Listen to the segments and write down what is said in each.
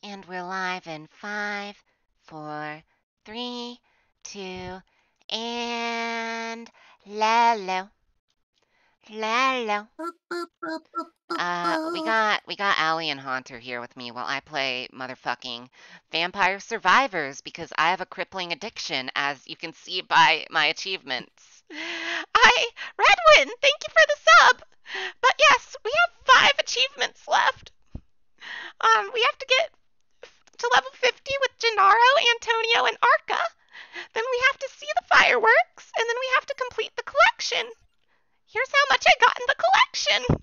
And we're live in 5, 4, 3, 2, and lalo. Lalo. We got Allie and Haunter here with me while I play motherfucking Vampire Survivors because I have a crippling addiction, as you can see by my achievements. Redwin, thank you for the sub. But yes, we have 5 achievements left. We have to get to level 50 with Gennaro, Antonio, and Arca. Then we have to see the fireworks, and then we have to complete the collection. Here's how much I got in the collection.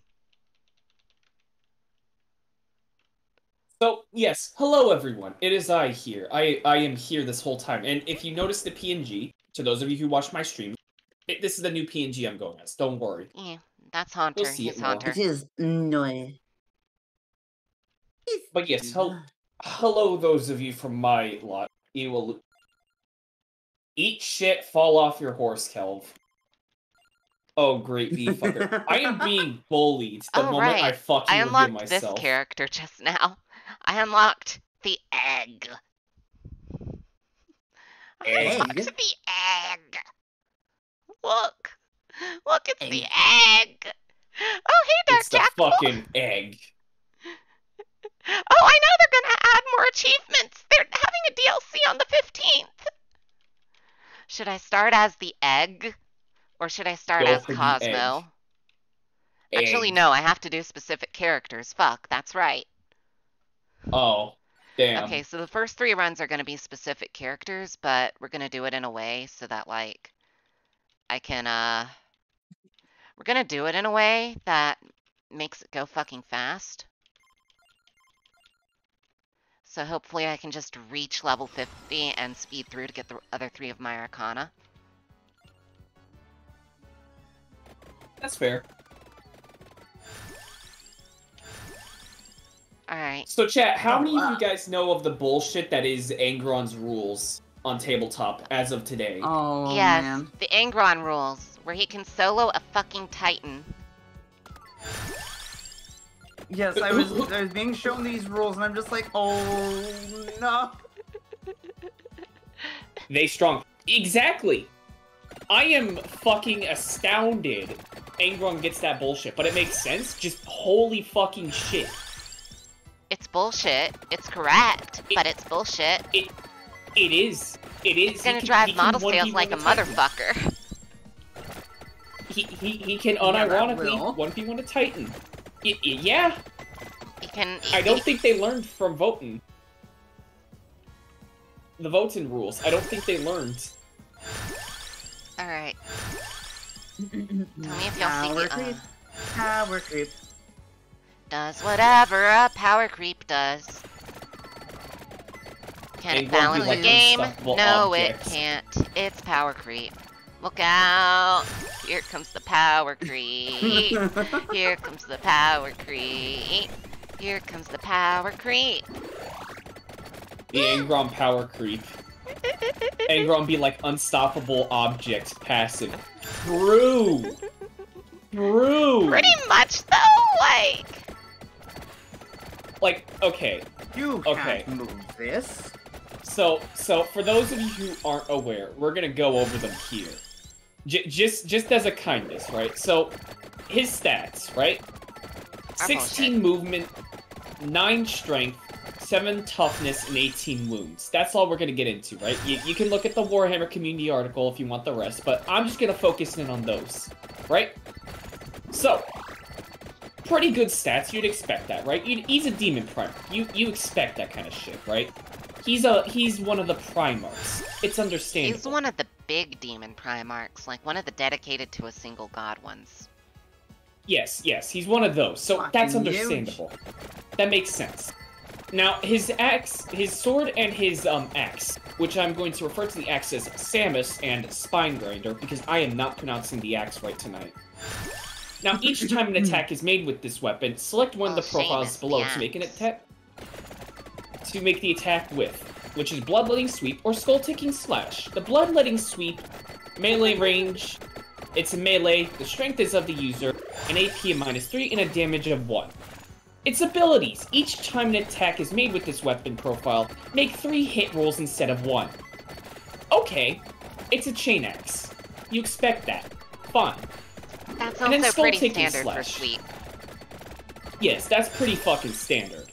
So, yes, hello everyone. It is I here. I am here this whole time. And if you notice the PNG, to those of you who watch my stream, this is the new PNG I'm going as. Don't worry. Yeah, that's Haunter. You'll see He's it more. Haunter. It is annoying. But yes, hello those of you from my lot. You will eat shit, fall off your horse, Kelv. Oh, great V fucker. I am being bullied the moment I fucking reveal myself. I unlocked this character just now. I unlocked the egg. Egg? I unlocked the egg. Look, it's the egg. Oh, hey, Dark It's the Jackal. fucking egg. Oh, I know they're gonna add more achievements. They're having a DLC on the 15th. Should I start as the egg? Or should I start as Cosmo? Actually, no, I have to do specific characters. Fuck, that's right. Oh, damn. Okay, so the first 3 runs are going to be specific characters, but we're going to do it in a way so that, like, I can, we're going to do it in a way that makes it go fucking fast. So hopefully I can just reach level 50 and speed through to get the other 3 of my Arcana. That's fair. Alright. So chat, how many of you guys know of the bullshit that is Angron's rules on tabletop as of today? Oh, yes, man. The Angron rules, where he can solo a fucking Titan. Yes, I was being shown these rules, and I'm just like, oh, no. They strong. Exactly! I am fucking astounded Angron gets that bullshit, but it makes sense. Just holy fucking shit. It's bullshit. It's correct, but it's bullshit. It is. It is. It's gonna drive model sales like a motherfucker. He can unironically 1v1 a Titan. Yeah. I don't think they learned from voting. The voting rules. I don't think they learned. Alright. Tell me if y'all see Power creep. Does whatever a power creep does. Can it balance the game? No, it can't. It's power creep. Look out! Here comes the power creep. Here comes the power creep. Here comes the power creep. The Angron power creep. Angron be like unstoppable object passive. True! Pretty much though, like, okay. You can't move this. So for those of you who aren't aware, we're gonna go over them here. Just as a kindness, right? So, his stats, right? 16 movement, 9 strength, 7 toughness, and 18 wounds. That's all we're gonna get into, right? You can look at the Warhammer community article if you want the rest, but I'm just gonna focus in on those, right? So, pretty good stats, you'd expect that, right? He's a demon primer. You expect that kind of shit, right? He's one of the Primarchs. It's understandable. He's one of the big demon Primarchs, like one of the dedicated to a single god ones. Yes, he's one of those, so that's understandable. That makes sense. Now, his sword and his axe, which I'm going to refer to the axe as Samus and Spine Grinder, because I am not pronouncing the axe right tonight. Now, each time an attack is made with this weapon, select one of the profiles below to make an attack. To make the attack with, which is Bloodletting Sweep or Skull-Ticking Slash. The Bloodletting Sweep, melee range, it's a melee, the strength is of the user, an AP of -3, and a damage of 1. Its abilities. Each time an attack is made with this weapon profile, make 3 hit rolls instead of 1. Okay, it's a chain axe. You expect that. Fine. That's And then also skull pretty taking standard for slash. sweep. Yes, that's pretty fucking standard.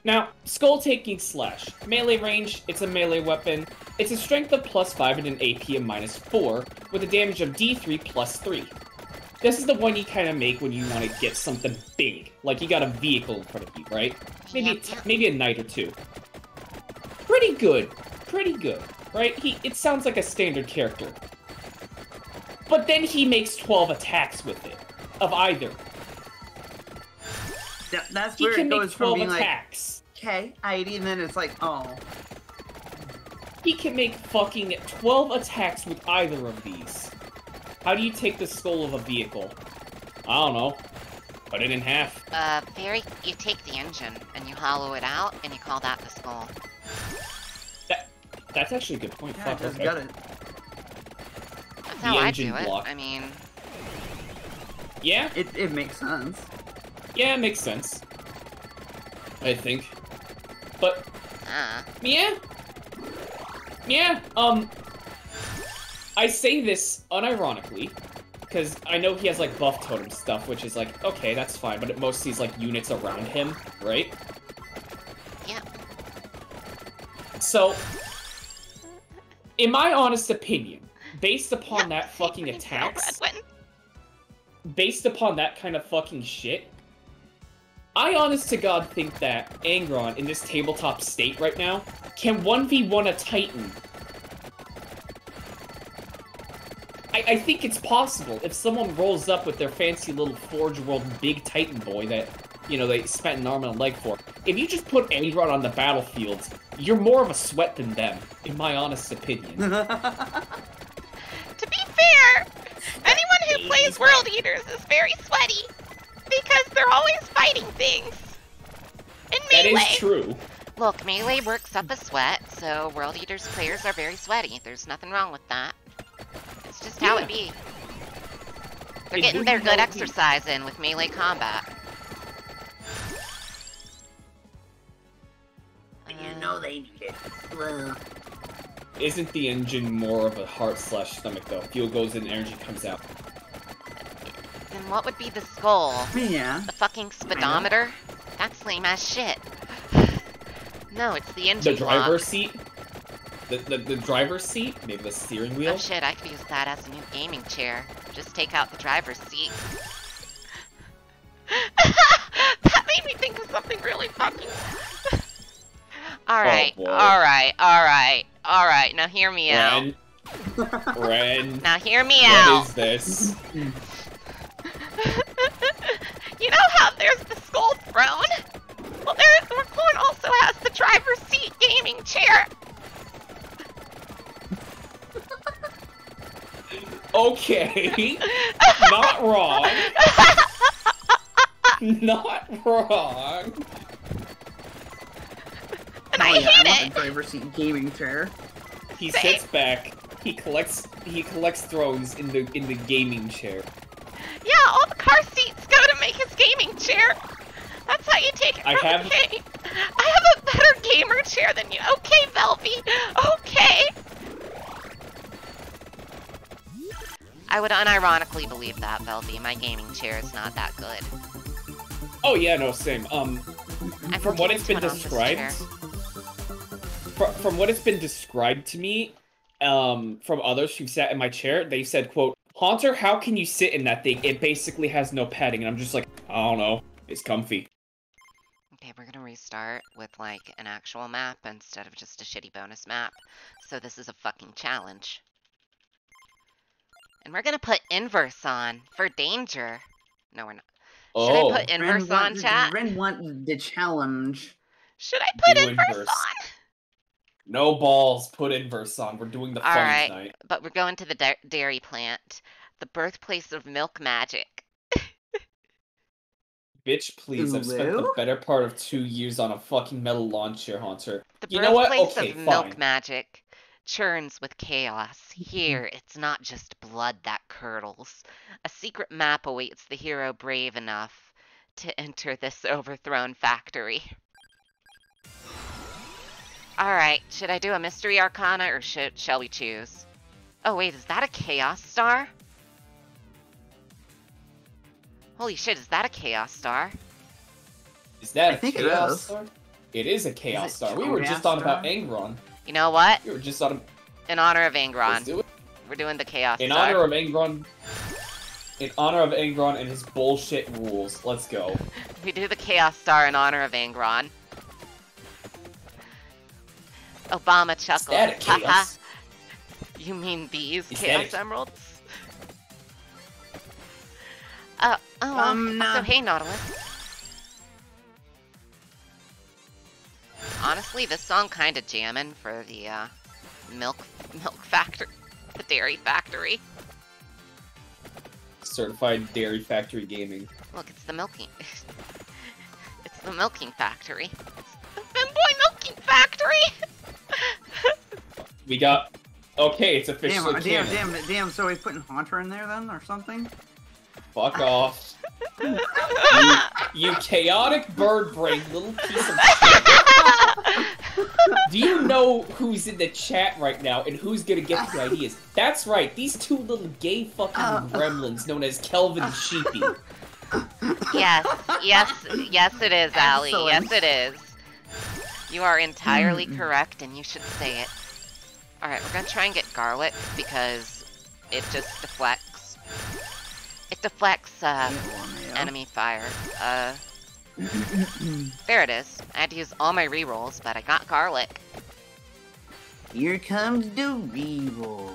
Now, skull taking slash. Melee range, it's a melee weapon. It's a strength of +5 and an AP of -4, with a damage of D3 +3. This is the one you kind of make when you want to get something big. Like you got a vehicle in front of you, right? Maybe a knight or two. Pretty good. Pretty good, right? It sounds like a standard character. But then he makes 12 attacks with it. Of either. That's He where can it make goes from 12 being attacks. like, okay, ID, and then it's like, oh. He can make fucking 12 attacks with either of these. How do you take the skull of a vehicle? I don't know. Cut it in half. You take the engine and you hollow it out and you call that the skull. That's actually a good point. Yeah, Fuck, just okay. got it. That's how I do engine it. block. I mean... Yeah? It makes sense. Yeah, it makes sense. I think. But, yeah. Yeah, I say this unironically, because I know he has, like, buff totem stuff, which is like, okay, that's fine, but it mostly is, like, units around him, right? Yeah. So, in my honest opinion, based upon that fucking attacks, based upon that kind of fucking shit, I honest to God think that Angron, in this tabletop state right now, can 1v1 a Titan. I think it's possible if someone rolls up with their fancy little Forge World big Titan boy that, you know, they spent an arm and a leg for. If you just put Angron on the battlefield, you're more of a sweat than them, in my honest opinion. To be fair, anyone who plays World Eaters is very sweaty because they're always fighting things. In melee. That is true. Look, melee works up a sweat, so World Eaters players are very sweaty. There's nothing wrong with that. It's just how it be. They're getting their good exercise in with melee combat. You know they need it. Well. Isn't the engine more of a heart/stomach though? Fuel goes in, energy comes out. Then what would be the skull? Yeah. The fucking speedometer? That's lame as shit. No, it's the engine The driver's block. seat? The driver's seat? Maybe the steering wheel? Oh shit, I could use that as a new gaming chair. Just take out the driver's seat. That made me think of something really fucking... Alright, Oh, boy. alright, now hear me out. Ren, Now hear me out. what is this? You know how there's the skull throne? Well, the Recorn also has the driver's seat gaming chair. Okay, not wrong. Not wrong. And I hate want it. the driver's seat gaming chair. He sits back. He collects thrones in the gaming chair. Yeah, all the car seats go to make his gaming chair. That's how you take it from the king. I have a better gamer chair than you. Okay, Velvy. Okay. I would unironically believe that, Velvy. My gaming chair is not that good. Oh yeah, no, same. From what it's been turn on this described, chair. from what it's been described to me, from others who've sat in my chair, they said, quote, Haunter, how can you sit in that thing? It basically has no padding. And I'm just like, I don't know. It's comfy. Okay, we're gonna restart with, like, an actual map instead of just a shitty bonus map. So this is a fucking challenge. And we're gonna put inverse on for danger. No, we're not. Should I put inverse on, chat? Ren want the challenge. Should I put Do inverse inverse. on? No balls. Put inverse on. We're doing the fun Alright, tonight. but we're going to the dairy plant. The birthplace of milk magic. Bitch, please. I've spent the Hello? better part of 2 years on a fucking metal lawn chair, Haunter. The You know what? birthplace Okay, of fine. milk magic churns with chaos. Here, it's not just blood that curdles. A secret map awaits the hero brave enough to enter this overthrown factory. Alright, should I do a mystery arcana or shall we choose? Oh wait, is that a chaos star? Holy shit, is that a chaos star? Is that I a think it chaos is. star? It is a chaos Is it star. We were just on about Angron. You know what? We were just on. In honor of Let's Angron, do it. we're doing the chaos In star. honor of Angron. In honor of Angron and his bullshit rules. Let's go. We do the chaos star in honor of Angron. Obama chuckles. Is that a chaos? You mean these Is chaos that a- emeralds? Nah. So hey, Nautilus. Honestly, this song kinda jamming for the, milk factory, the dairy factory. Certified Dairy Factory Gaming. Look, it's the milking. It's the milking factory. It's the Femboy milking factory! We got. Okay, it's officially canon. Damn, so we putting Haunter in there then, or something? Fuck off. You chaotic bird brain little piece of shit. Do you know who's in the chat right now and who's gonna get the ideas? That's right, these two little gay fucking gremlins known as Kelvin and Sheepy. Yes it is, Allie. Excellent. Yes it is. You are entirely correct and you should say it. Alright, we're gonna try and get garlic because it just deflects. It deflects, enemy fire. There it is. I had to use all my rerolls, but I got garlic. Here comes the reroll.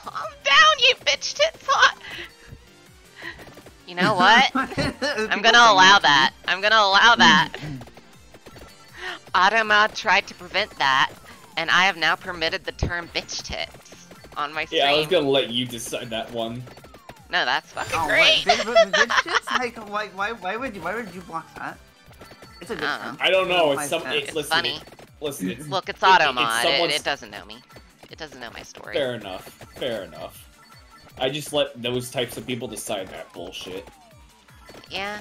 Calm down, you bitch tits hot! You know what? I'm gonna allow that. I'm gonna allow that. Automod tried to prevent that, and I have now permitted the term bitch tits on my stream. Yeah, I was gonna let you decide that one. No, that's fucking Oh, great. bitch shits? Like, why would you block that? It's a good I don't term. I don't know. It's Applies some. to- It's It's listen. funny. Listen. It's Look, it's it- it's Automod. someone's- It doesn't know me. It doesn't know my story. Fair enough. Fair enough. I just let those types of people decide that bullshit. Yeah.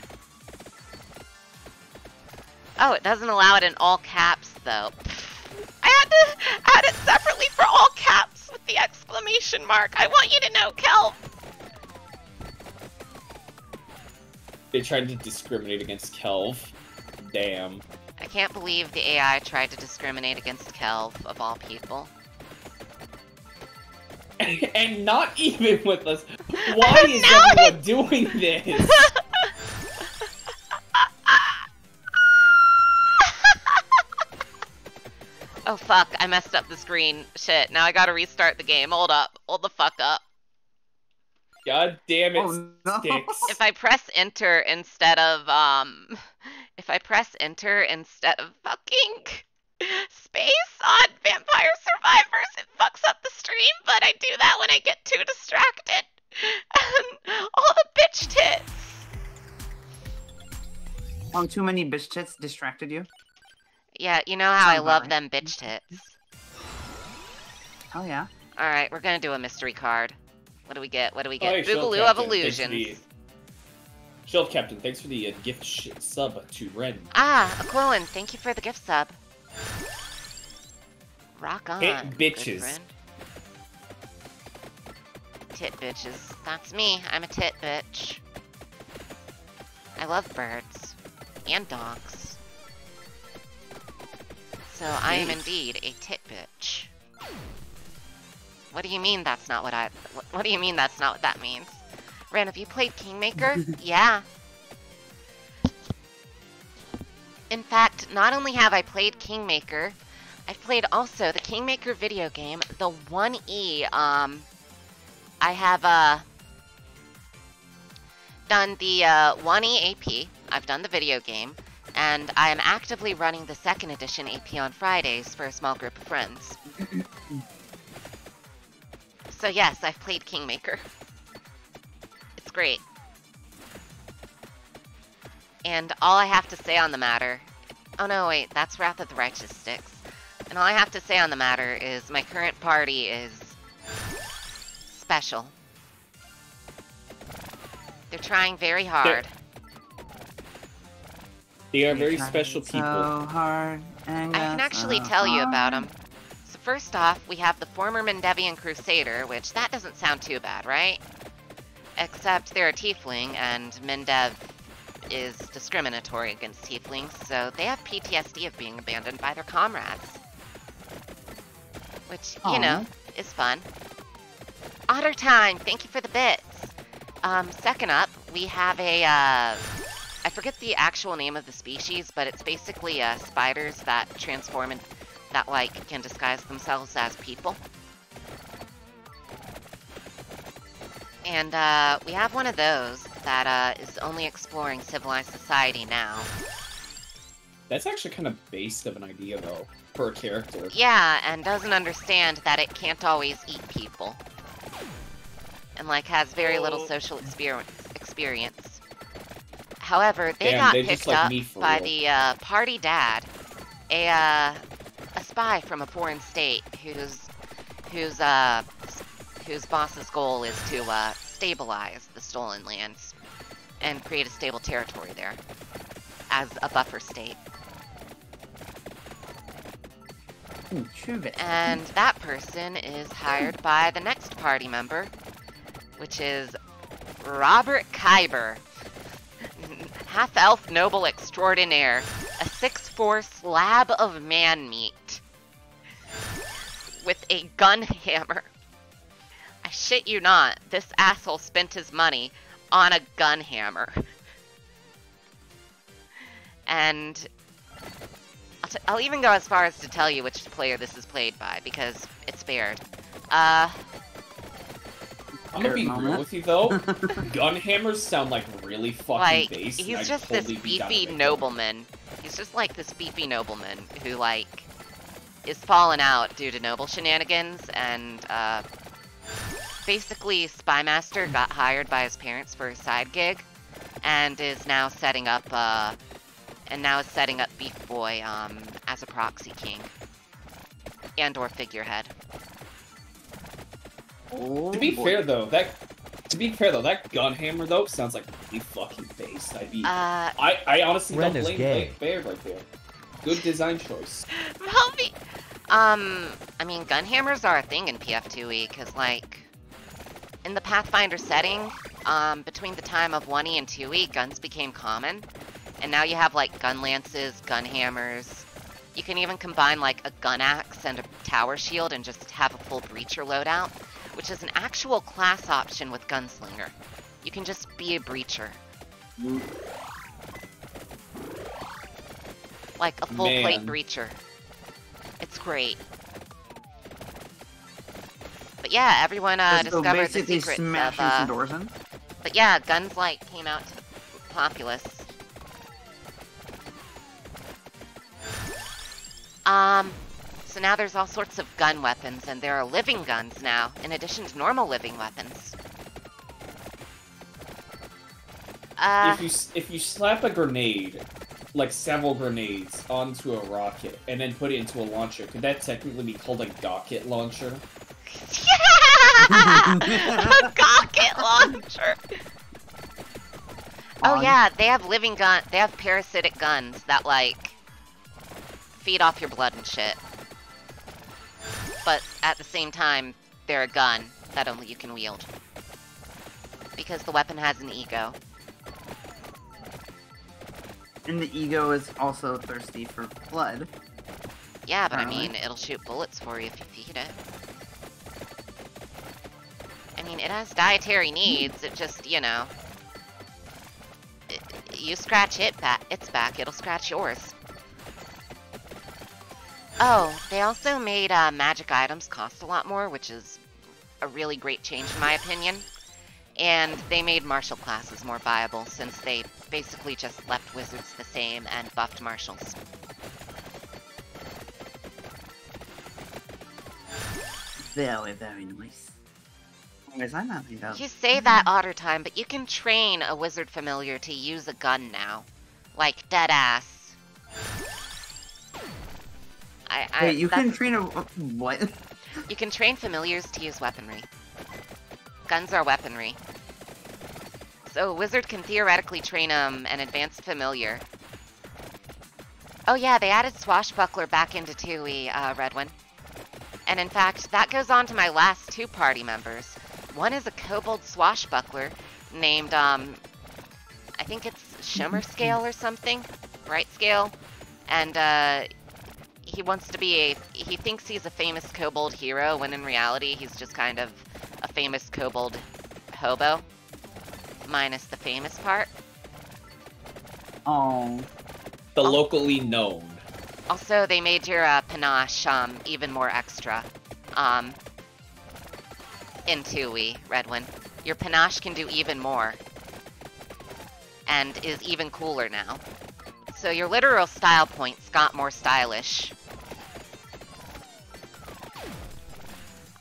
Oh, it doesn't allow it in all caps, though. I had to add it separately for all caps with the exclamation mark. I want you to know, Kelp. They tried to discriminate against Kelv. Damn. I can't believe the AI tried to discriminate against Kelv, of all people. And not even with us. Why is everyone doing this? Oh fuck, I messed up the screen. Shit, now I gotta restart the game. Hold up. Hold the fuck up. God damn it, Oh, no. Sticks. If I press enter instead of, if I press enter instead of fucking space on Vampire Survivors, it fucks up the stream, but I do that when I get too distracted. And all the bitch tits. Too many bitch tits distracted you? Yeah, you know how I Sounds love right. them bitch tits. Oh yeah. Alright, we're gonna do a mystery card. What do we get? What do we Oh, hey, get? Shield Boogaloo of Captain, thanks for Illusions. the- Shield Captain, thanks for the gift sub to Ren. Ah, Aquilin, thank you for the gift sub. Rock on. Hit good bitches. friend. Tit bitches. That's me. I'm a tit bitch. I love birds. And dogs. So I am indeed a tit bitch. What do you mean that's not what I... What do you mean that's not what that means? Ren, have you played Kingmaker? Yeah. In fact, not only have I played Kingmaker, I've played also the Kingmaker video game, the 1E. I have done the 1E AP. I've done the video game, and I am actively running the 2nd edition AP on Fridays for a small group of friends. So yes, I've played Kingmaker. It's great. And all I have to say on the matter... Oh no, wait, that's Wrath of the Righteous Sticks. And all I have to say on the matter is my current party is special. They're trying very hard. They are very special So people. hard and I can actually tell you about them. So first off, we have the former Mendevian Crusader, which that doesn't sound too bad, right? Except they're a tiefling, and Mendev is discriminatory against tieflings, so they have PTSD of being abandoned by their comrades. Which, you know, is fun. Otter time, thank you for the bits. Second up, we have a, I forget the actual name of the species, but it's basically spiders that transform and that, like, can disguise themselves as people. And, we have one of those that, is only exploring civilized society now. That's actually kind of based of an idea, though, for a character. Yeah, and doesn't understand that it can't always eat people. And, like, has very little social experience. However, they got picked up by the, party dad, a spy from a foreign state whose boss's goal is to, stabilize the stolen lands and create a stable territory there as a buffer state. And that person is hired by the next party member, which is Robert Kyber, half-elf noble extraordinaire, a 6'4" slab of man-meat with a gun hammer. I shit you not, this asshole spent his money on a gun hammer. And I'll even go as far as to tell you which player this is played by, because it's Baird. I'm gonna be real with you, though. Gun hammers sound like really fucking like, based. he's just this beefy nobleman. He's just like this beefy nobleman who, like, is fallen out due to noble shenanigans, and, basically, Spymaster got hired by his parents for a side gig, and is now setting up, Beef Boy, as a proxy king. And/or figurehead. To be fair though, that gun hammer though sounds like really fucking based. I honestly don't blame Baird right there. Good design choice. Vampy! I mean, gun hammers are a thing in PF2E, because, like, in the Pathfinder setting, between the time of 1E and 2E, guns became common. And now you have, like, gun lances, gun hammers. You can even combine, like, a gun axe and a tower shield and just have a full breacher loadout, which is an actual class option with Gunslinger. You can just be a breacher. Like a full plate breacher. It's great. But yeah, everyone discovered the secrets of some doors in. But yeah, guns like came out to the populace. So now there's all sorts of gun weapons, and there are living guns now, in addition to normal living weapons. If you slap a grenade, like several grenades, onto a rocket, and then put it into a launcher, could that technically be called a gawket launcher? Yeah! A gawket launcher! Oh yeah, they have they have parasitic guns that, like, feed off your blood and shit. But at the same time, they're a gun that only you can wield. Because the weapon has an ego. And the ego is also thirsty for blood. Yeah, but I mean, it'll shoot bullets for you if you feed it. I mean, it has dietary needs, it just, you know... you scratch its back, it'll scratch yours. Oh, they also made magic items cost a lot more, which is a really great change in my opinion. And they made martial classes more viable, since they basically just left wizards the same and buffed martials. Very, very nice. Anyways, I'm not made up. You say that, Otter Time, but you can train a wizard familiar to use a gun now. Like, dead ass. Wait, you can train a... what? You can train familiars to use weaponry. Guns are weaponry. So a wizard can theoretically train an advanced familiar. Oh yeah, they added Swashbuckler back into 2e, Redwin. And in fact, that goes on to my last 2 party members. One is a kobold Swashbuckler named, I think it's Shimmer Scale or something? Bright Scale. And, he wants to be he thinks he's a famous kobold hero, when in reality he's just kind of a famous kobold hobo. Minus the famous part. Oh. The locally known. Also, they made your panache even more extra in 2e, Redwin. Your panache can do even more and is even cooler now. So your literal style points got more stylish.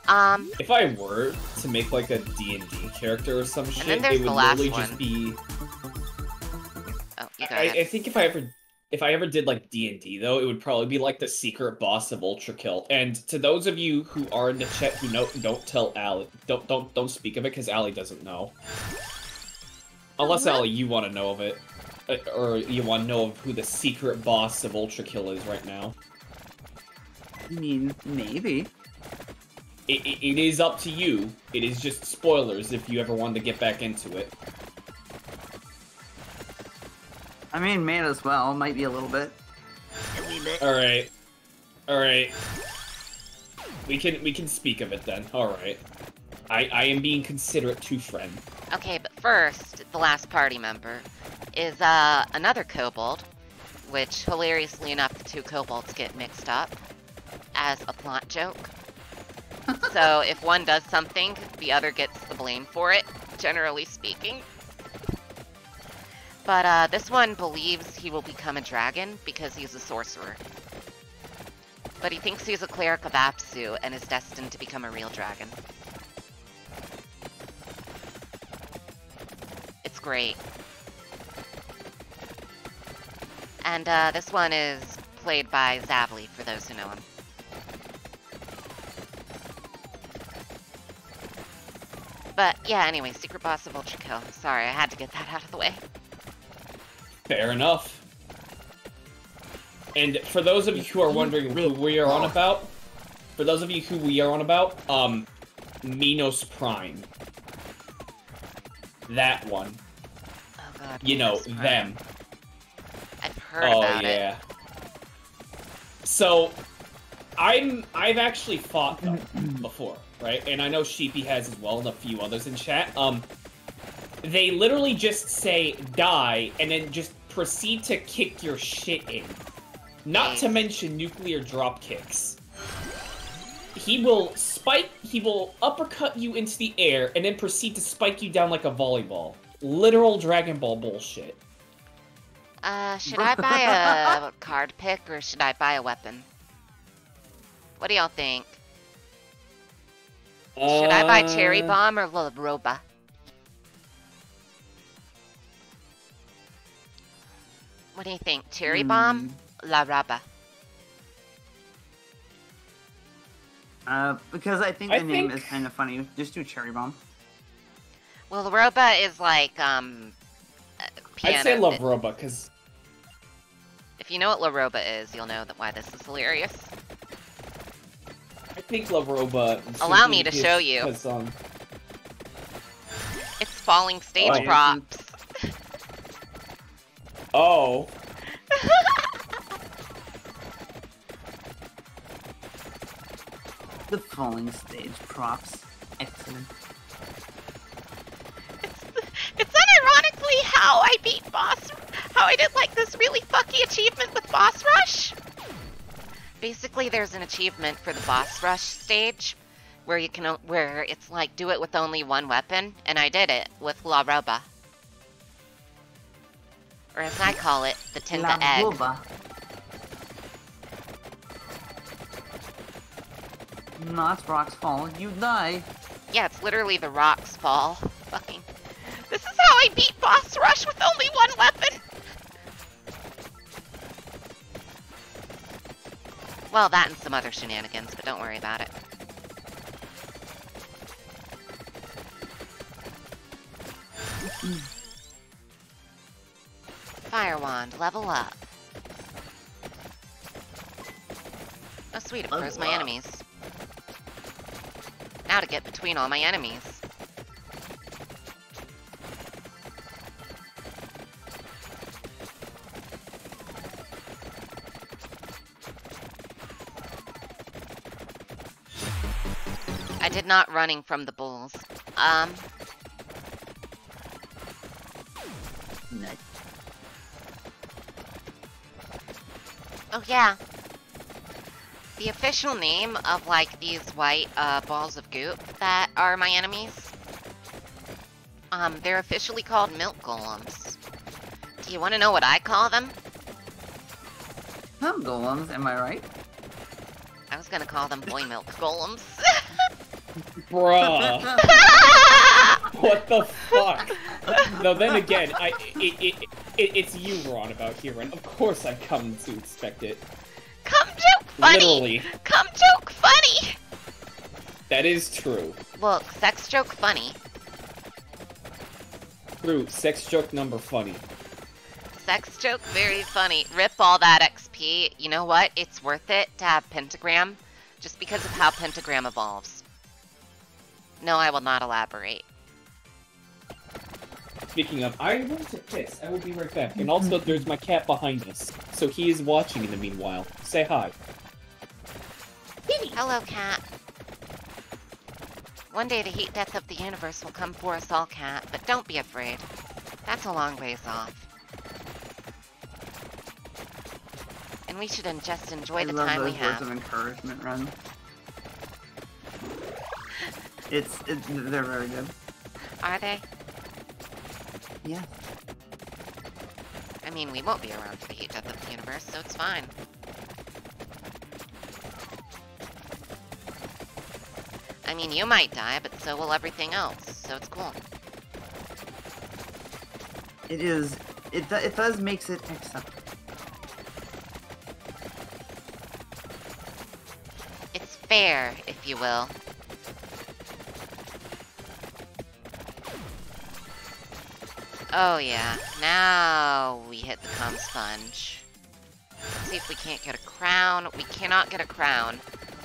If I were to make like a D&D character or some shit, then there's it would the last literally one. just be. Oh, you got it. I think if I ever did like D&D though, it would probably be like the secret boss of Ultra Kill. And to those of you who are in the chat who know, don't tell Allie, don't speak of it because Allie doesn't know. Unless Allie, you want to know of it, or you want to know of who the secret boss of Ultra Kill is right now. I mean, maybe. It is up to you. It is just spoilers if you ever wanted to get back into it. I mean, may as well. Might be a little bit. A wee bit. Alright. Alright. We can speak of it then. Alright. I am being considerate to friend. Okay, but first, the last party member is another kobold, which hilariously enough the 2 kobolds get mixed up as a plot joke. So if one does something, the other gets the blame for it, generally speaking. But this one believes he will become a dragon because he's a sorcerer. But he thinks he's a cleric of Apsu and is destined to become a real dragon. It's great. And this one is played by Zavli, for those who know him. But yeah, anyway, secret boss of Ultra Kill. Sorry, I had to get that out of the way. Fair enough. And for those of you who are wondering who we are on about, Minos Prime. That one. Oh god. You know, Minos Prime. them. I've heard about it. Yeah. So, I've actually fought them before, right? And I know Sheepy has as well, and a few others in chat. They literally just say die, and then just proceed to kick your shit in. Not to mention nuclear drop kicks. He will uppercut you into the air, and then proceed to spike you down like a volleyball. Literal Dragon Ball bullshit. Should I buy a card pick, or should I buy a weapon? What do y'all think? Should I buy Cherry Bomb or La Roba? What do you think? Cherry Bomb? La Roba? Because I think the name is kind of funny. Just do Cherry Bomb. Well, La Roba is like, piano. I'd say La Roba, because... If you know what La Roba is, you'll know why this is hilarious. I think La Roba... Allow me to show you. It's falling stage props. Oh. The falling stage props. Excellent. It's unironically how I beat boss... How I did like this really fucky achievement with Boss Rush. Basically, there's an achievement for the Boss Rush stage where you can... Where it's like, do it with only one weapon. And I did it with La Roba. Or as I call it, the Tinda Egg. Roba. Not rocks fall, you die. Yeah, it's literally the rocks fall. Fucking... This is how I beat Boss Rush with only one weapon! Well, that and some other shenanigans, but don't worry about it. Fire wand, level up. Oh sweet, it froze my enemies. Now to get between all my enemies. I did not running from the bulls. Nice. Oh yeah. The official name of like these white balls of goop that are my enemies, they're officially called milk golems. Do you want to know what I call them? Some golems, am I right? I was gonna call them boy milk golems. Bruh. What the fuck? No, then again, it's you we're on about here, and of course I come to expect it. Come joke funny! Literally. Come joke funny! That is true. Look, sex joke funny. True, sex joke number funny. Sex joke very funny. Rip all that XP. You know what? It's worth it to have Pentagram, just because of how Pentagram evolves. No, I will not elaborate. Speaking of, I want to piss. I will be right back. And also, there's my cat behind us. So he is watching in the meanwhile. Say hi. Hello, cat. One day the heat death of the universe will come for us all, cat, but don't be afraid. That's a long ways off. And we should just enjoy the time we have. I love those words of encouragement, Ren. They're very good. Are they? Yeah. I mean, we won't be around for the heat death of the universe, so it's fine. I mean, you might die, but so will everything else, so it's cool. It does makes it acceptable. It's fair, if you will. Oh yeah, now we hit the cum sponge. Let's see if we can't get a crown. We cannot get a crown.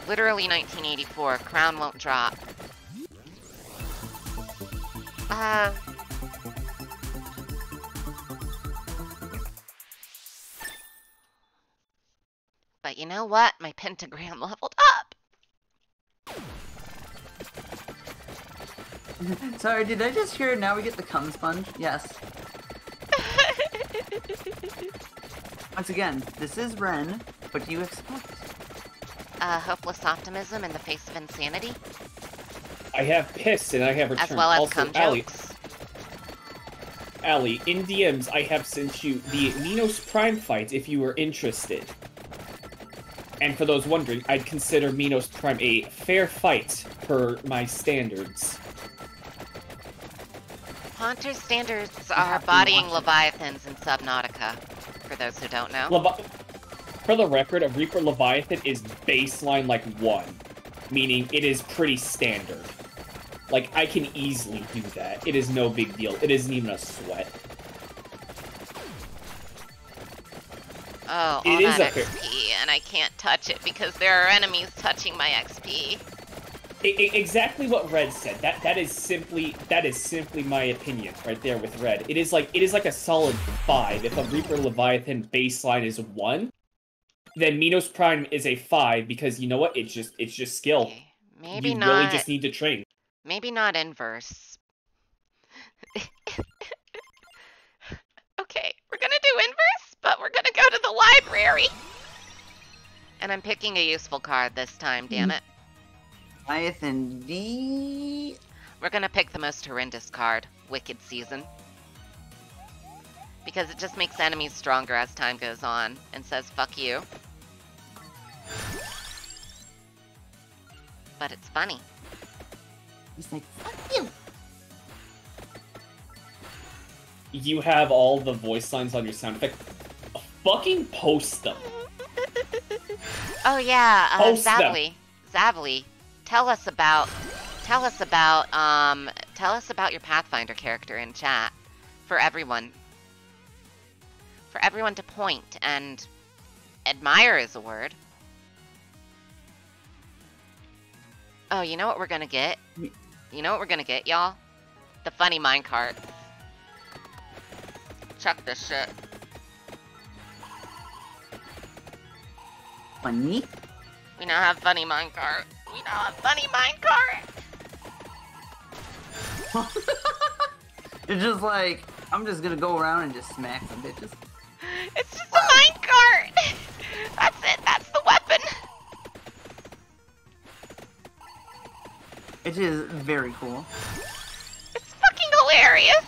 Literally 1984, crown won't drop. But you know what? My pentagram leveled up! Sorry, did I just hear now we get the cum sponge? Yes. Once again, this is Ren. What do you expect? Hopeless optimism in the face of insanity. I have pissed and I have returned. As well as also, cum Allie, jokes. Allie, in DMs I have sent you the Minos Prime fight if you were interested. And for those wondering, I'd consider Minos Prime a fair fight per my standards. Haunter's standards are bodying Leviathans in Subnautica, for those who don't know. For the record, a Reaper Leviathan is baseline like 1, meaning it is pretty standard. Like, I can easily do that. It is no big deal. It isn't even a sweat. Oh, all that XP, and I can't touch it because there are enemies touching my XP. Exactly what Red said. That is simply my opinion right there with Red. It is like a solid 5. If a Reaper Leviathan baseline is 1, then Minos Prime is a 5 because you know what? It's just skill. Okay. Maybe you not. really just need to train. Maybe not inverse. Okay, we're gonna do inverse, but we're gonna go to the library. And I'm picking a useful card this time, damn it. Leviathan D. We're gonna pick the most horrendous card, Wicked Season. Because it just makes enemies stronger as time goes on, and says, fuck you. But it's funny. He's like, fuck you. You have all the voice lines on your sound effect. Fucking post them. Oh yeah, Post them. Zavly, tell us about your Pathfinder character in chat. for everyone. For everyone to point and admire is a word. Oh, you know what we're gonna get? You know what we're gonna get, y'all? The funny minecart. Chuck this shit. Funny? We now have funny minecart. We now have funny minecart! It's just like, I'm just gonna go around and just smack some bitches. It's just a minecart! That's it, that's the weapon! It is very cool. It's fucking hilarious!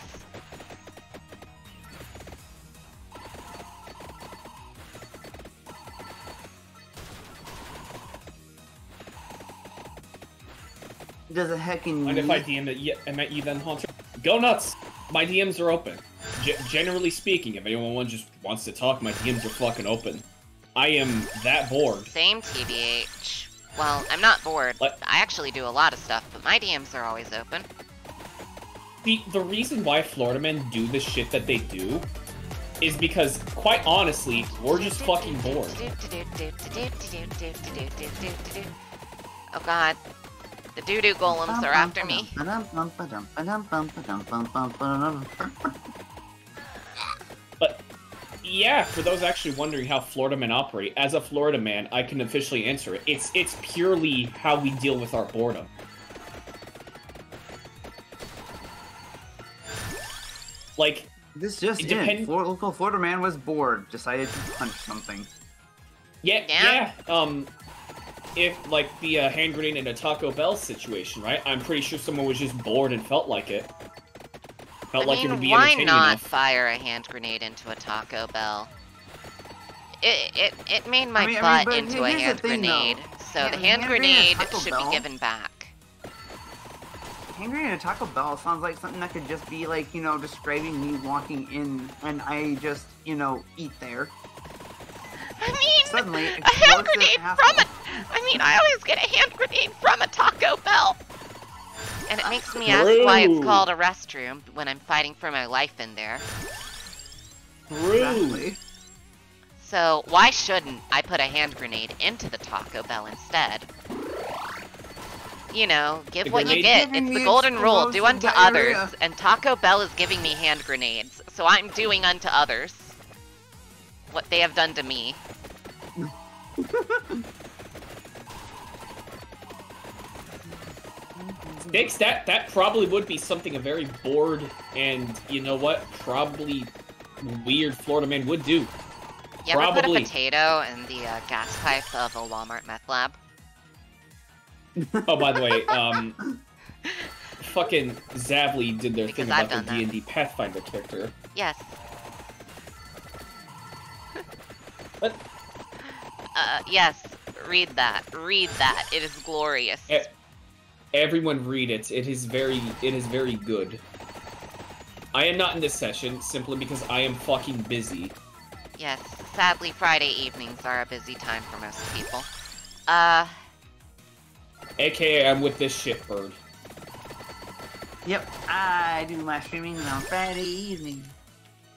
Does a heckin' Mind if I DM at you then, Hunter? Go nuts! My DMs are open. Generally speaking, if anyone just wants to talk, my DMs are fucking open. I am that bored. Same TBH. Well, I'm not bored. Like, I actually do a lot of stuff, but my DMs are always open. the reason why Florida men do the shit that they do is because, quite honestly, we're just fucking bored. Oh god. The doo-doo golems are after me. But, yeah, for those actually wondering how Florida men operate, as a Florida man, I can officially answer it. It's purely how we deal with our boredom. Like, This just in. Local Florida man was bored, decided to punch something. Yeah. If, like, the hand grenade in a Taco Bell situation, right? I'm pretty sure someone was just bored and felt like it. Felt like it would be why entertaining not enough. fire a hand grenade into a Taco Bell? It made my butt but into a here's the hand thing, grenade, though. so the Yeah, hand grenade Taco should Bell. be given back. Hand grenade at Taco Bell sounds like something that could just be like, describing me walking in and I just, eat there. I mean, Suddenly, a hand grenade asshole. I always get a hand grenade from a Taco Bell. And it makes me ask why it's True. called a restroom when I'm fighting for my life in there. True. Exactly. So why shouldn't I put a hand grenade into the Taco Bell instead? You know, give The what you grenade- get. Giving It's the me golden rule. Do explosive unto others. diarrhea. And Taco Bell is giving me hand grenades. So I'm doing unto others what they have done to me. Thanks, that probably would be something a very bored and, you know what, probably weird Florida man would do. You ever put a Probably. potato in the gas pipe of a Walmart meth lab? Oh, by the way, fucking Zably did their Because thing I've about the done that. D&D Pathfinder character. Yes. But Yes. Read that. Read that. It is glorious. everyone read it. It is very good. I am not in this session simply because I am fucking busy. Yes. Sadly, Friday evenings are a busy time for most people. AKA, I'm with this shitbird. Yep, I do my streaming on Friday evening.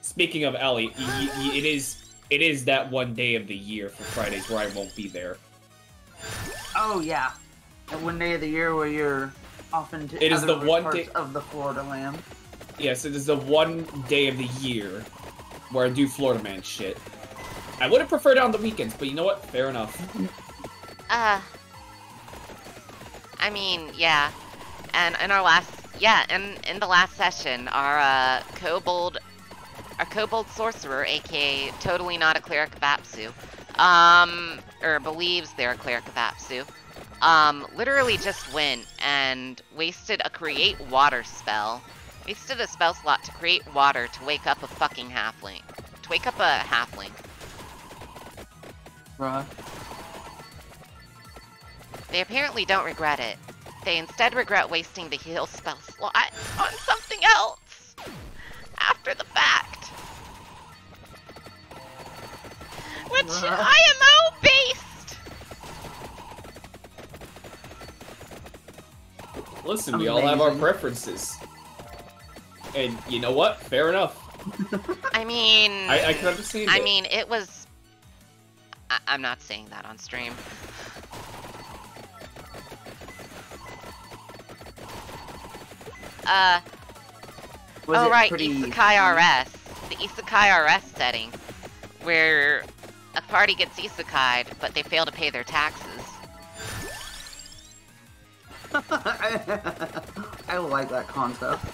Speaking of Ellie, it is that one day of the year for Fridays where I won't be there. Oh yeah, that one day of the year where you're off into It is other the one parts day- of the Florida land. Yes, it is the one day of the year where I do Florida man shit. I would have preferred it on the weekends, but you know what? Fair enough. I mean, yeah. And in our last, in the last session, our kobold sorcerer, aka totally not a cleric of Apsu, or believes they're a cleric of Apsu, literally just went and wasted a create water spell. Wasted a spell slot to create water to wake up a fucking halfling. To wake up a halfling. Bruh. They apparently don't regret it. They instead regret wasting the heal spell slot on something else after the fact. Which IMO based. Listen, we all have our Amazing. preferences. and you know what? Fair enough. I mean... I can understand I it. mean, it was... I'm not saying that on stream. Was it right, pretty Isekai RS. The Isekai RS setting, where a party gets isekai'd, but they fail to pay their taxes. I like that concept.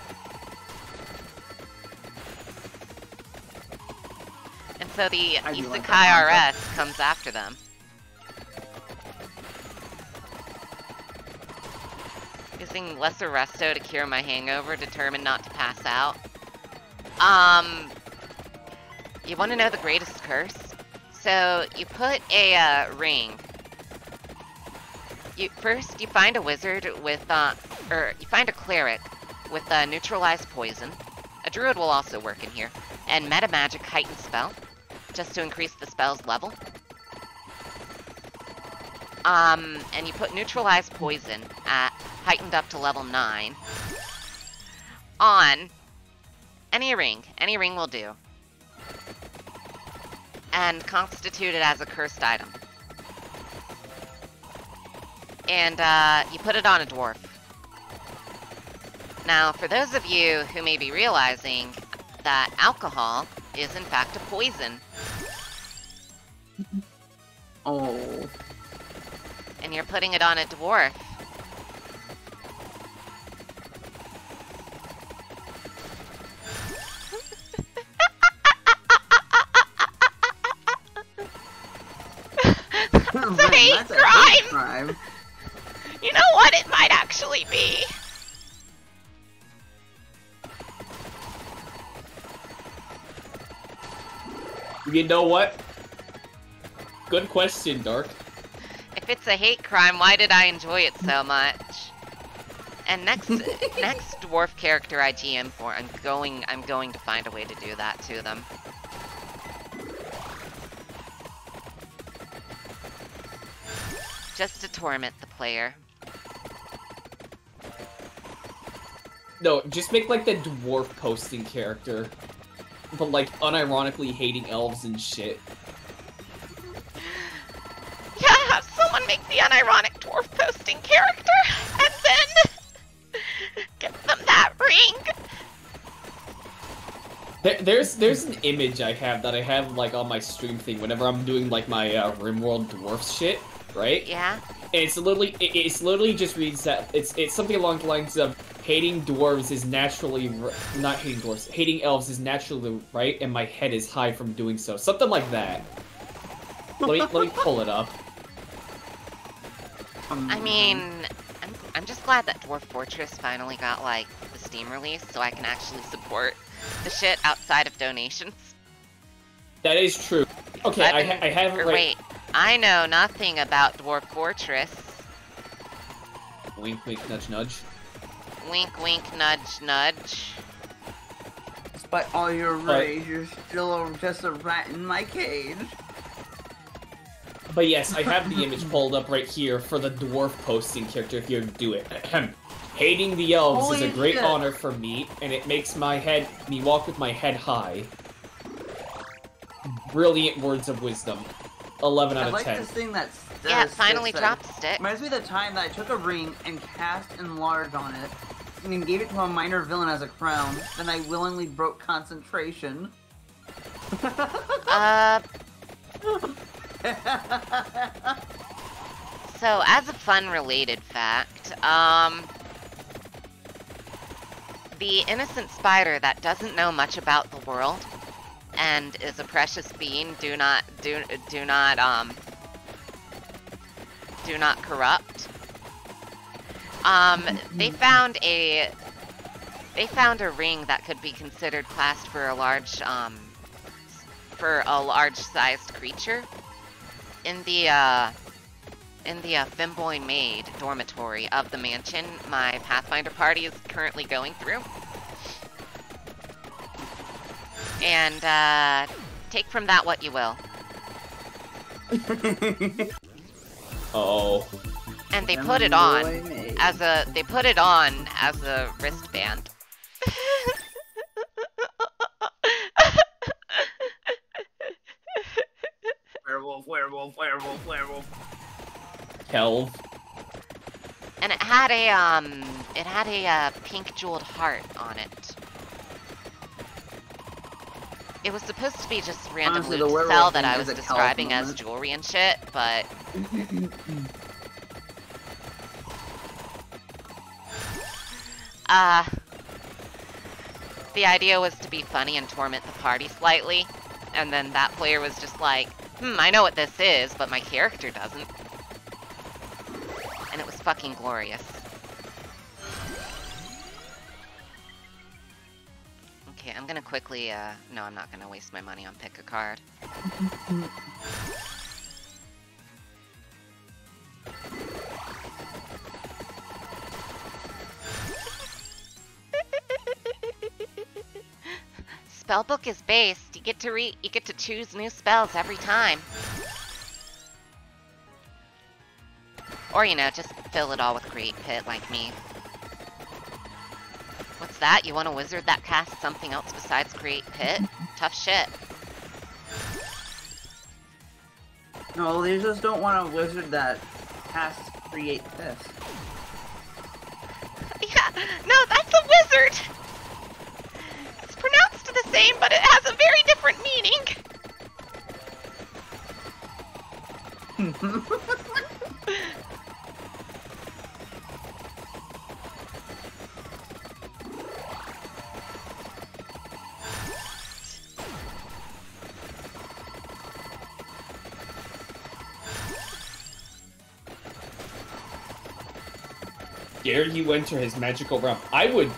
And so the I do like Isekai that RS comes after them. Using lesser resto to cure my hangover, determined not to pass out. You want to know the greatest curse? So you put a ring. First you find a wizard with or you find a cleric with neutralized poison. A druid will also work in here, and meta magic heightened spell, just to increase the spell's level. And you put neutralized poison at heightened up to level 9 on any ring. Any ring will do. And constitute it as a cursed item. And you put it on a dwarf. Now, for those of you who may be realizing that alcohol is in fact a poison. Oh. And you're putting it on a dwarf. That's a hate crime! You know what? It might actually be. You know what? Good question, Dark. If it's a hate crime, why did I enjoy it so much? And next dwarf character I GM for, I'm going to find a way to do that to them. Just to torment the player. No, just make like the dwarf posting character. But like unironically hating elves and shit. Yeah, have someone make the unironic dwarf posting character, and then get them that ring. There's an image I have like on my stream thing whenever I'm doing like my RimWorld dwarfs shit, right? Yeah. And it's literally just reads that it's something along the lines of hating dwarves is naturally not hating dwarves, hating elves is naturally right, and my head is high from doing so. Something like that. Let me pull it up. I mean, I'm just glad that Dwarf Fortress finally got like the Steam release, so I can actually support the shit outside of donations. That is true. Okay, I have it right. Wait, I know nothing about Dwarf Fortress. Wink, wink, nudge, nudge. Wink, wink, nudge, nudge. Despite all your rage, you're still just a rat in my cage. But yes, I have the image pulled up right here for the dwarf posting character if you do it. Hating the elves Holy is a great shit. honor for me, and it makes me walk with my head high. Brilliant words of wisdom. 11 out I of like 10. this thing that Yeah, it finally said- dropped a stick. Reminds me of the time that I took a ring and cast enlarge on it, and then gave it to a minor villain as a crown. Then I willingly broke concentration. So, as a fun-related fact, the innocent spider that doesn't know much about the world and is a precious being, do not corrupt. They found a ring that could be considered classed for a large-sized creature in the Femboy Maid dormitory of the mansion my Pathfinder party is currently going through. And take from that what you will. Oh. And they put it on as a wristband. wolf, flare wolf, flare wolf. Kelv. And it had a pink jeweled heart on it. It was supposed to be just random Honestly, the loot werewolf cell that thing I is was a Kelv describing as moment. jewelry and shit, but the idea was to be funny and torment the party slightly, and then that player was just like, I know what this is, but my character doesn't. And it was fucking glorious. Okay, I'm gonna quickly, no, I'm not gonna waste my money on pick a card. Spellbook is based. You get to choose new spells every time. Or, you know, just fill it all with Create Pit like me. What's that? You want a wizard that casts something else besides Create Pit? Tough shit. No, they just don't want a wizard that casts Create Piss. Yeah, no, that's a wizard! It's pronounced the same, but it has a very different meaning. Dare you enter his magical realm? I would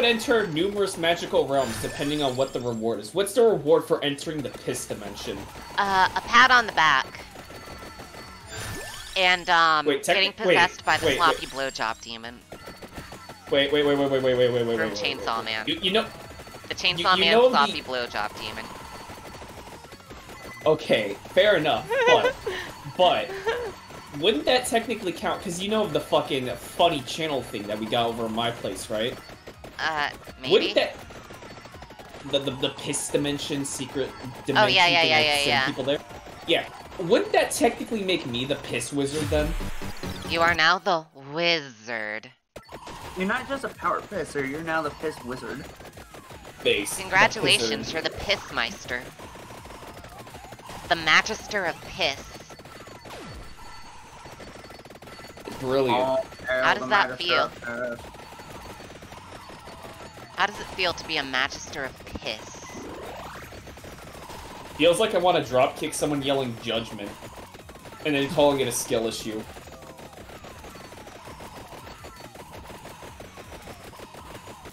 enter numerous magical realms depending on what the reward is. What's the reward for entering the piss dimension? A pat on the back. And, getting possessed by the sloppy blowjob demon. Wait. From Chainsaw Man. You know... The Chainsaw Man know sloppy blowjob demon. Okay, fair enough, but... Wouldn't that technically count? Because you know of the fucking funny channel thing that we got over at my place, right? Maybe? Wouldn't that... The piss dimension, secret dimension... Oh, yeah. People there? Yeah. Wouldn't that technically make me the piss wizard, then? You are now the wizard. You're not just a power pisser, you're now the piss wizard. Base. Congratulations, you're the Pissmeister. The Magister of Piss. Brilliant. How does that feel? How does it feel to be a Magister of Piss? Feels like I want to dropkick someone yelling judgment, and then calling it a skill issue.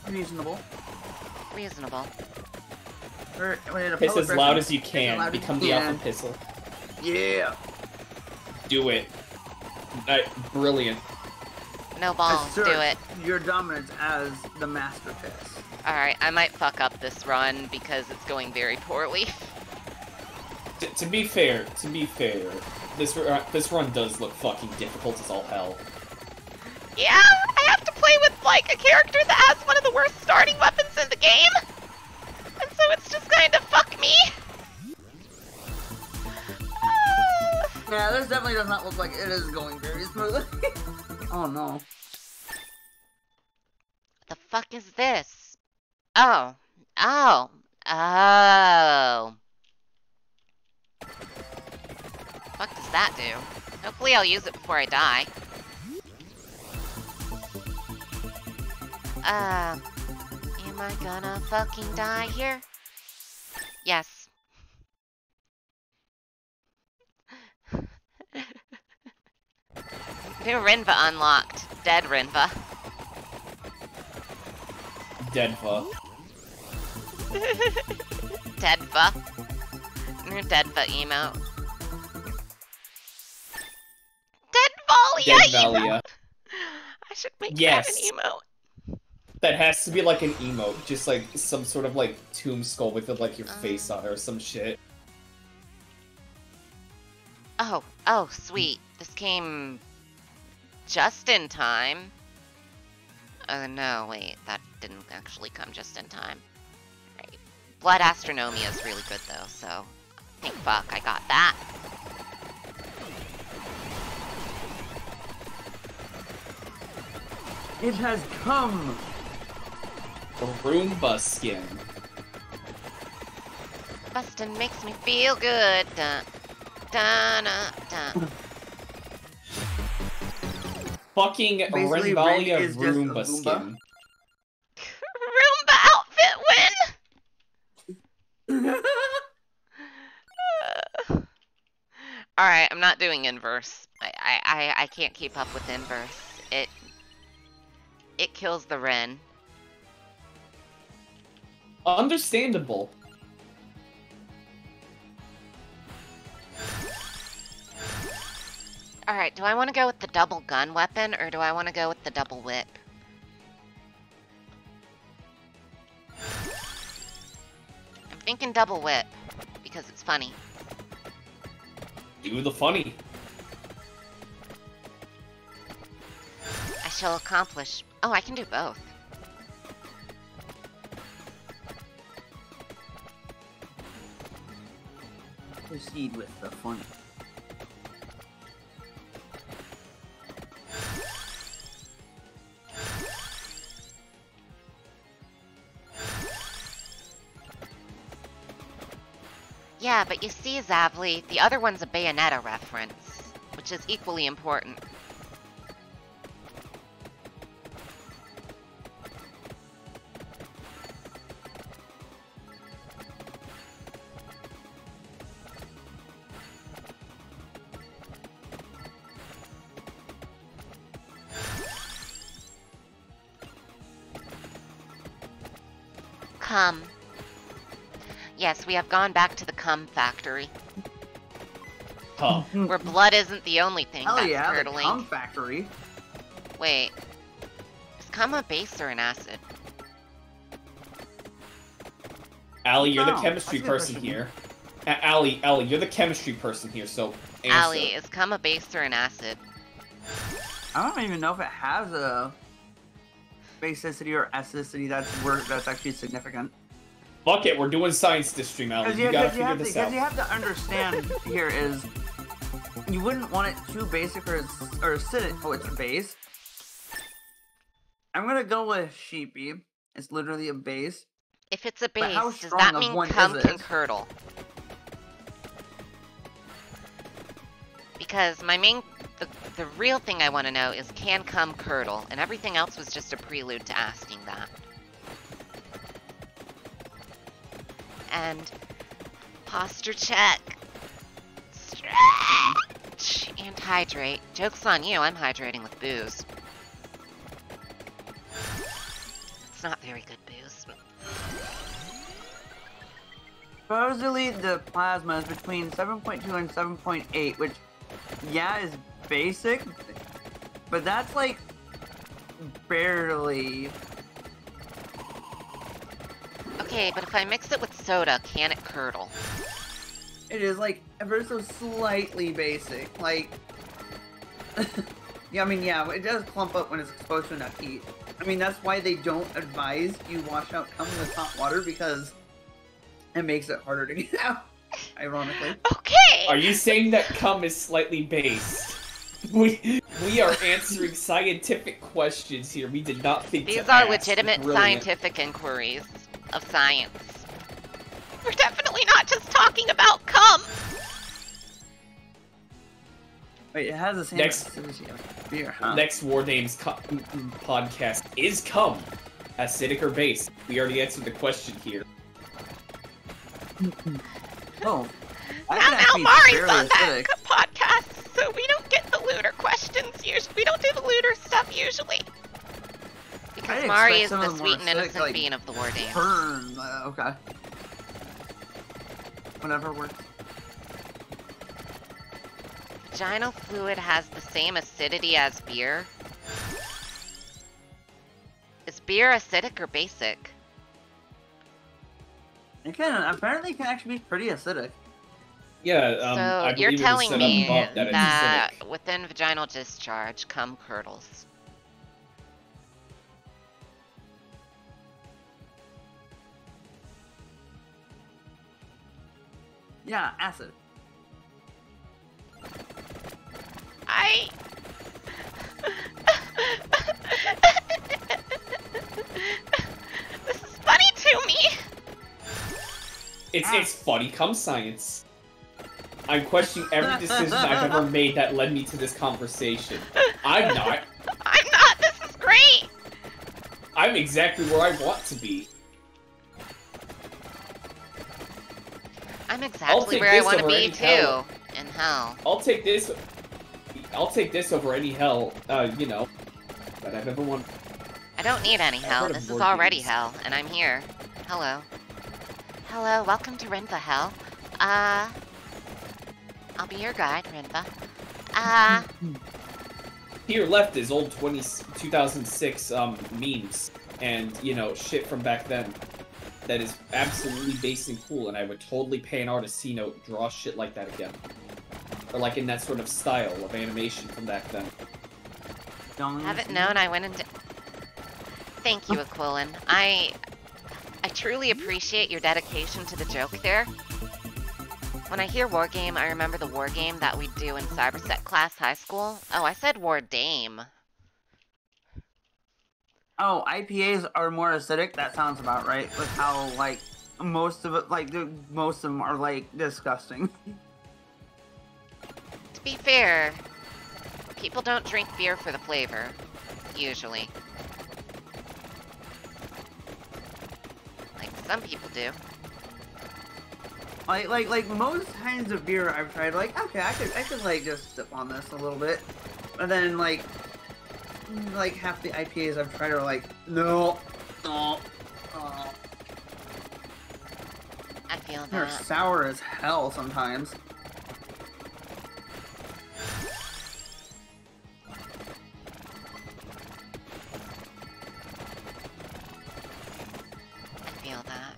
Reasonable. Reasonable. Piss as loud as you can. Become the alpha pissel. Yeah. Do it. Brilliant. No balls, do it. Your dominance as the master piss. Alright, I might fuck up this run because it's going very poorly. To be fair, this run does look fucking difficult as all hell. Yeah, I have to play with, like, a character that has one of the worst starting weapons in the game. And so it's just kind of fuck me. Yeah, this definitely does not look like it is going very smoothly. Oh no. The fuck is this? Oh. Fuck does that do? Hopefully I'll use it before I die. Am I gonna fucking die here? Yes. New Rinva unlocked. Dead Rinva. Deadva. Deadva. New Deadva emote. Deadvalia emote! I should make that an emote. That has to be like an emote. Just like some sort of like tomb skull with like your face on it or some shit. Oh, sweet. This came just in time. No, wait, that didn't actually come just in time. Right. Blood Astronomia is really good though, so thank fuck I got that. It has come! Roomba skin. Bustin' makes me feel good. Dun, dun, dun. Fucking Basically, Rin Renvalia is just a Roomba Goomba. skin. Roomba outfit win! Alright, I'm not doing inverse. I can't keep up with inverse. It kills the Ren. Understandable. Alright, do I want to go with the double gun weapon, or do I want to go with the double whip? I'm thinking double whip, because it's funny. Do the funny. I shall accomplish... Oh, I can do both. Proceed with the fun. Yeah, but you see, Zavli, the other one's a Bayonetta reference, which is equally important. Come. Yes, we have gone back to the cum factory, Huh. where blood isn't the only thing Hell that's yeah, the curdling. cum factory. Wait, is cum a base or an acid? Allie, you're the Oh, chemistry that's a good person question. here. Allie, you're the chemistry person here, so answer. Allie, is cum a base or an acid? I don't even know if it has a basicity or acidity that's actually significant. Fuck it, we're doing science this stream, Allie. You gotta figure this out. Because you have to understand here is you wouldn't want it too basic or acidic. Oh, it's a base. I'm gonna go with sheepy. It's literally a base. If it's a But base, how does strong that of mean one cum is can it? curdle? Because the real thing I want to know is, can cum curdle? And everything else was just a prelude to asking that. And posture check. Stretch and hydrate. Joke's on you, I'm hydrating with booze. It's not very good booze. Supposedly the plasma is between 7.2 and 7.8, which, yeah, is basic, but that's like barely. Okay, but if I mix it with soda, can it curdle? It is like ever so slightly basic. Like, yeah, I mean, yeah, it does clump up when it's exposed to enough heat. I mean, that's why they don't advise you wash out cum with hot water, because it makes it harder to get out. Ironically. Okay! Are you saying that cum is slightly based? We are answering scientific questions here. We did not think These to are ask. legitimate Brilliant. scientific inquiries of science. We're definitely not just talking about cum! Wait, it has the same Next- acidity of beer, huh? Next War Dames podcast is cum acidic or base? We already answered the question here. Oh. I Now can actually be Mari's fairly on that acidic. podcast, so we don't get the looter questions usually. We don't do the looter stuff usually. Because I'd Mari expect is some the of the more sweet and acidic, innocent like, being of the War Dames. Burn. Okay. Whatever works. Vaginal fluid has the same acidity as beer. Is beer acidic or basic? It can apparently can actually be pretty acidic. Yeah, So I you're believe it was telling set up me above that it's that acidic. within vaginal discharge, cum curdles. Yeah, acid. It's funny come science. I'm questioning every decision I've ever made that led me to this conversation. I'm not. I'm not! This is great! I'm exactly where I want to be. I'm exactly where I want to be, too. Hell. In hell. I'll take this over any hell, you know, that I've ever won. I don't need any hell. This is already hell, and I'm here. Hello. Hello, welcome to Rinva Hell. I'll be your guide, Rinva. To your left is old 2006 memes and, you know, shit from back then that is absolutely base and cool, and I would totally pay an artist to draw shit like that again. Or like in that sort of style of animation from back then. Haven't known I went into... Thank you, Aquilin. I truly appreciate your dedication to the joke there. When I hear Wargame, I remember the Wargame that we do in Cyberset class high school. Oh, I said War Dame. Oh, IPAs are more acidic? That sounds about right. With how, like, most of it, like, most of them are, like, disgusting. To be fair, people don't drink beer for the flavor, usually. Like, some people do. Like most kinds of beer I've tried, like, okay, I could like just sip on this a little bit, but then like half the IPAs I've tried are like, no. I feel that. They're sour as hell sometimes. I feel that.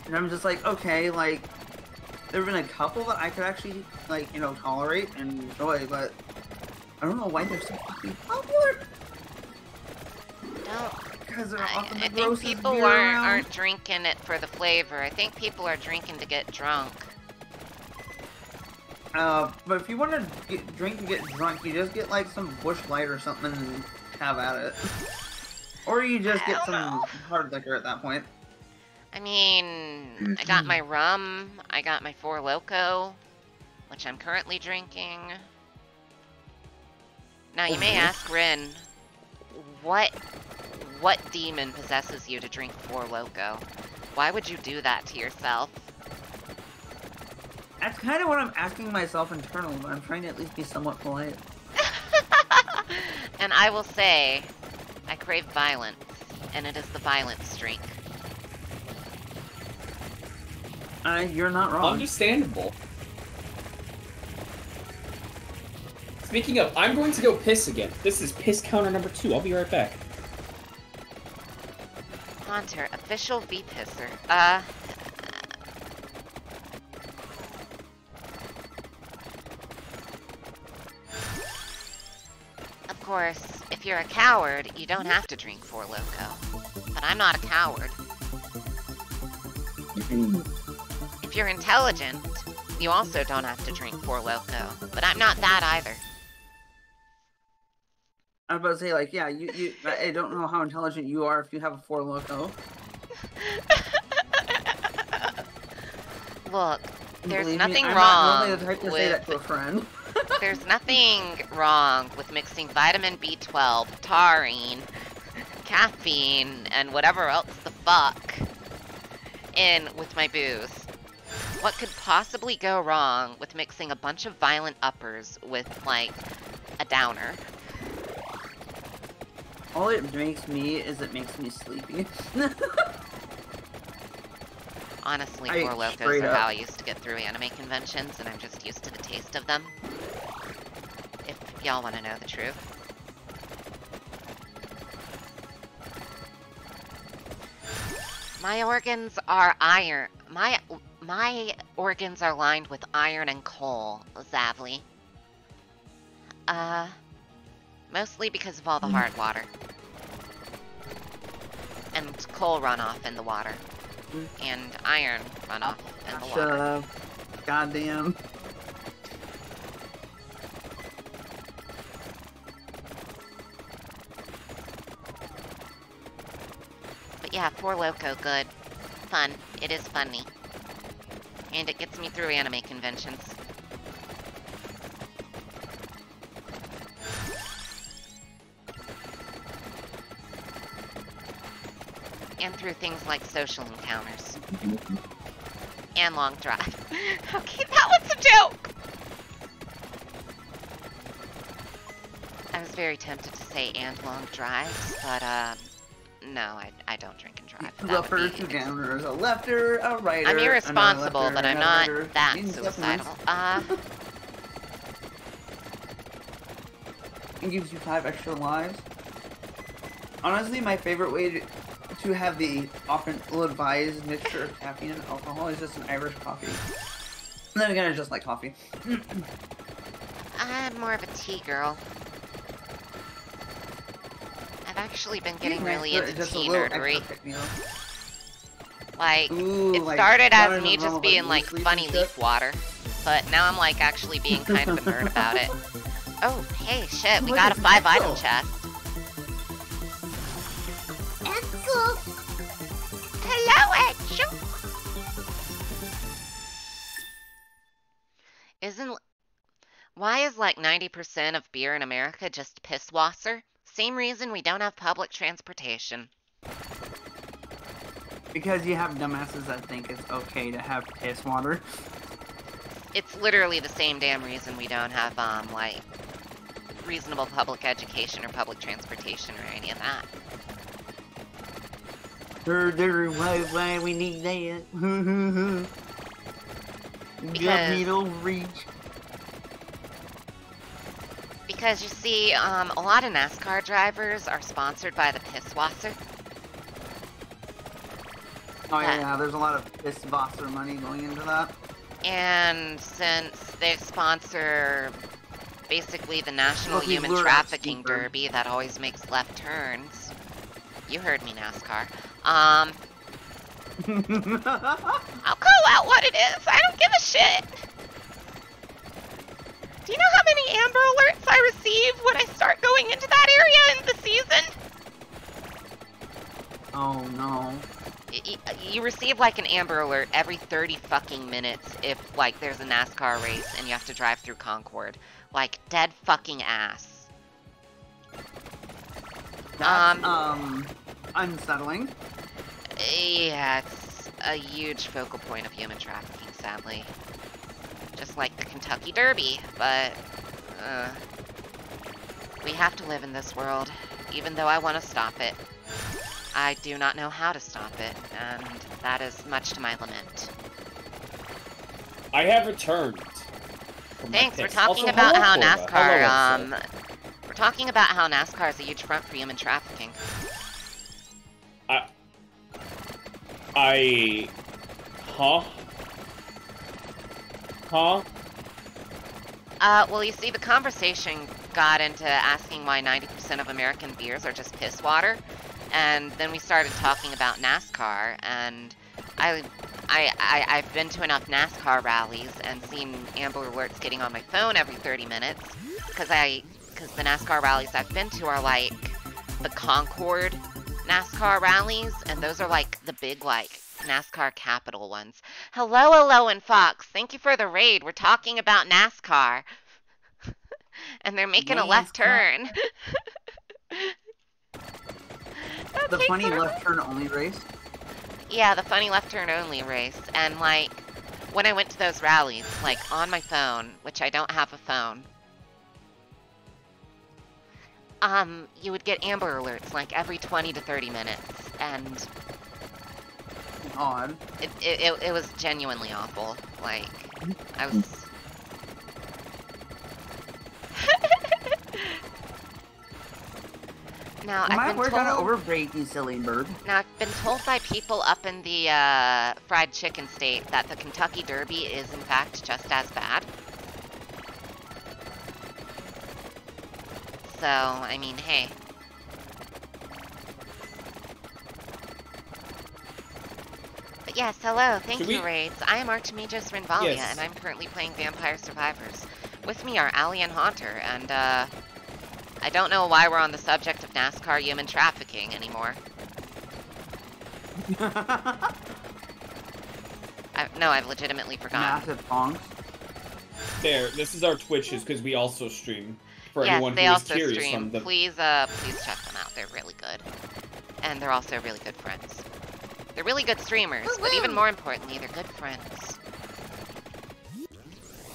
And I'm just like, okay, like, there have been a couple that I could actually, like, you know, tolerate and enjoy, but I don't know why they're so fucking popular. Because they're often the I think grossest people beer around. aren't drinking it for the flavor. I think people are drinking to get drunk. But if you want to drink and get drunk, you just get, like, some Busch Light or something and have at it. Or you just get some hard liquor at that point. I mean, I got my rum, I got my Four Loko, which I'm currently drinking. Now, you may ask, Rin, what demon possesses you to drink Four Loko? Why would you do that to yourself? That's kind of what I'm asking myself internally, but I'm trying to at least be somewhat polite. And I will say, I crave violence, and it is the violence streak. You're not wrong. Understandable. Speaking of, I'm going to go piss again. This is piss counter number 2. I'll be right back. Haunter, official V-pisser. Of course, if you're a coward, you don't have to drink Four Loko. But I'm not a coward. If you're intelligent, you also don't have to drink Four Loko. But I'm not that either. I was about to say, like, yeah, I don't know how intelligent you are if you have a Four Loko. Look, there's Believe nothing me, I'm wrong not really the type to say that to a friend. There's nothing wrong with mixing vitamin B12, taurine, caffeine, and whatever else the fuck in with my booze. What could possibly go wrong with mixing a bunch of violent uppers with, like, a downer? All it makes me is it makes me sleepy. Honestly, I Four Locos straight are up- how I used to get through anime conventions, and I'm just used to the taste of them. If y'all want to know the truth. My organs are iron. My organs are lined with iron and coal, Zavli. Mostly because of all the hard water. And coal runoff in the water. And iron runoff in the Shut water. up. Goddamn. Yeah, Four Loko, good. Fun. It is funny. And it gets me through anime conventions. And through things like social encounters. And long drive. Okay, that was a joke! I was very tempted to say and long drives, but no, I don't drink and drive. Two uppers, two downers, a lefter, a righter. I'm irresponsible, lefter, but I'm not that suicidal. It gives you 5 extra lives. Honestly, my favorite way to have the often ill-advised mixture of caffeine and alcohol is just an Irish coffee. And then again, I just like coffee. I'm more of a tea girl. I've actually been getting really into tea nerdery. Like, it started as me just being like funny leaf water, but now I'm like actually being kind of a nerd about it. Oh, hey, shit, we got a 5-item chest. Edsel! Hello, Edsel! Why is like 90% of beer in America just piss wasser? Same reason we don't have public transportation. Because you have dumbasses that think it's okay to have piss water. It's literally the same damn reason we don't have, like, reasonable public education or public transportation or any of that. Why we need that? Because you see, a lot of NASCAR drivers are sponsored by the Pisswasser. Oh yeah, there's a lot of Pisswasser money going into that. And since they sponsor basically the National Human Trafficking Derby that always makes left turns. You heard me, NASCAR. I'll call out what it is. I don't give a shit. Do you know how many Amber Alerts I receive when I start going into that area in the season? Oh no. You receive like an Amber Alert every 30 fucking minutes if like there's a NASCAR race and you have to drive through Concord. Like dead fucking ass. That's, unsettling. Yeah, it's a huge focal point of human trafficking, sadly. Just like the Kentucky Derby, but we have to live in this world, even though I want to stop it. I do not know how to stop it, and that is much to my lament. I have returned. Thanks. We're talking about how NASCAR, we're talking about how NASCAR is a huge front for human trafficking. Well, you see, the conversation got into asking why 90% of American beers are just piss water, and then we started talking about NASCAR, and I've been to enough NASCAR rallies and seen Amber Alerts getting on my phone every 30 minutes, because the NASCAR rallies I've been to are like the Concord NASCAR rallies, and those are like the big, like, NASCAR capital ones. Hello, and Fox. Thank you for the raid. We're talking about NASCAR. And they're making a left turn. The funny left turn only race? Yeah, the funny left turn only race. And, like, when I went to those rallies, like, on my phone, which I don't have a phone, you would get Amber Alerts, like, every 20 to 30 minutes. And odd. It was genuinely awful. Like, I was... Now, I've been told... overbreak, you silly bird. Now, I've been told by people up in the fried chicken state that the Kentucky Derby is, in fact, just as bad. So, I mean, hey. But yes, hello, thank you, Raids. I am Archimagos Rinvalia, and I'm currently playing Vampire Survivors. With me are Ali and Haunter, and, I don't know why we're on the subject of NASCAR human trafficking anymore. No, I've legitimately forgotten. Massive bonks. There, this is our Twitches because we also stream. For Yes, anyone they who is also curious stream. on the. Please check them out. They're really good. And they're also really good friends. They're really good streamers, but even more importantly, they're good friends.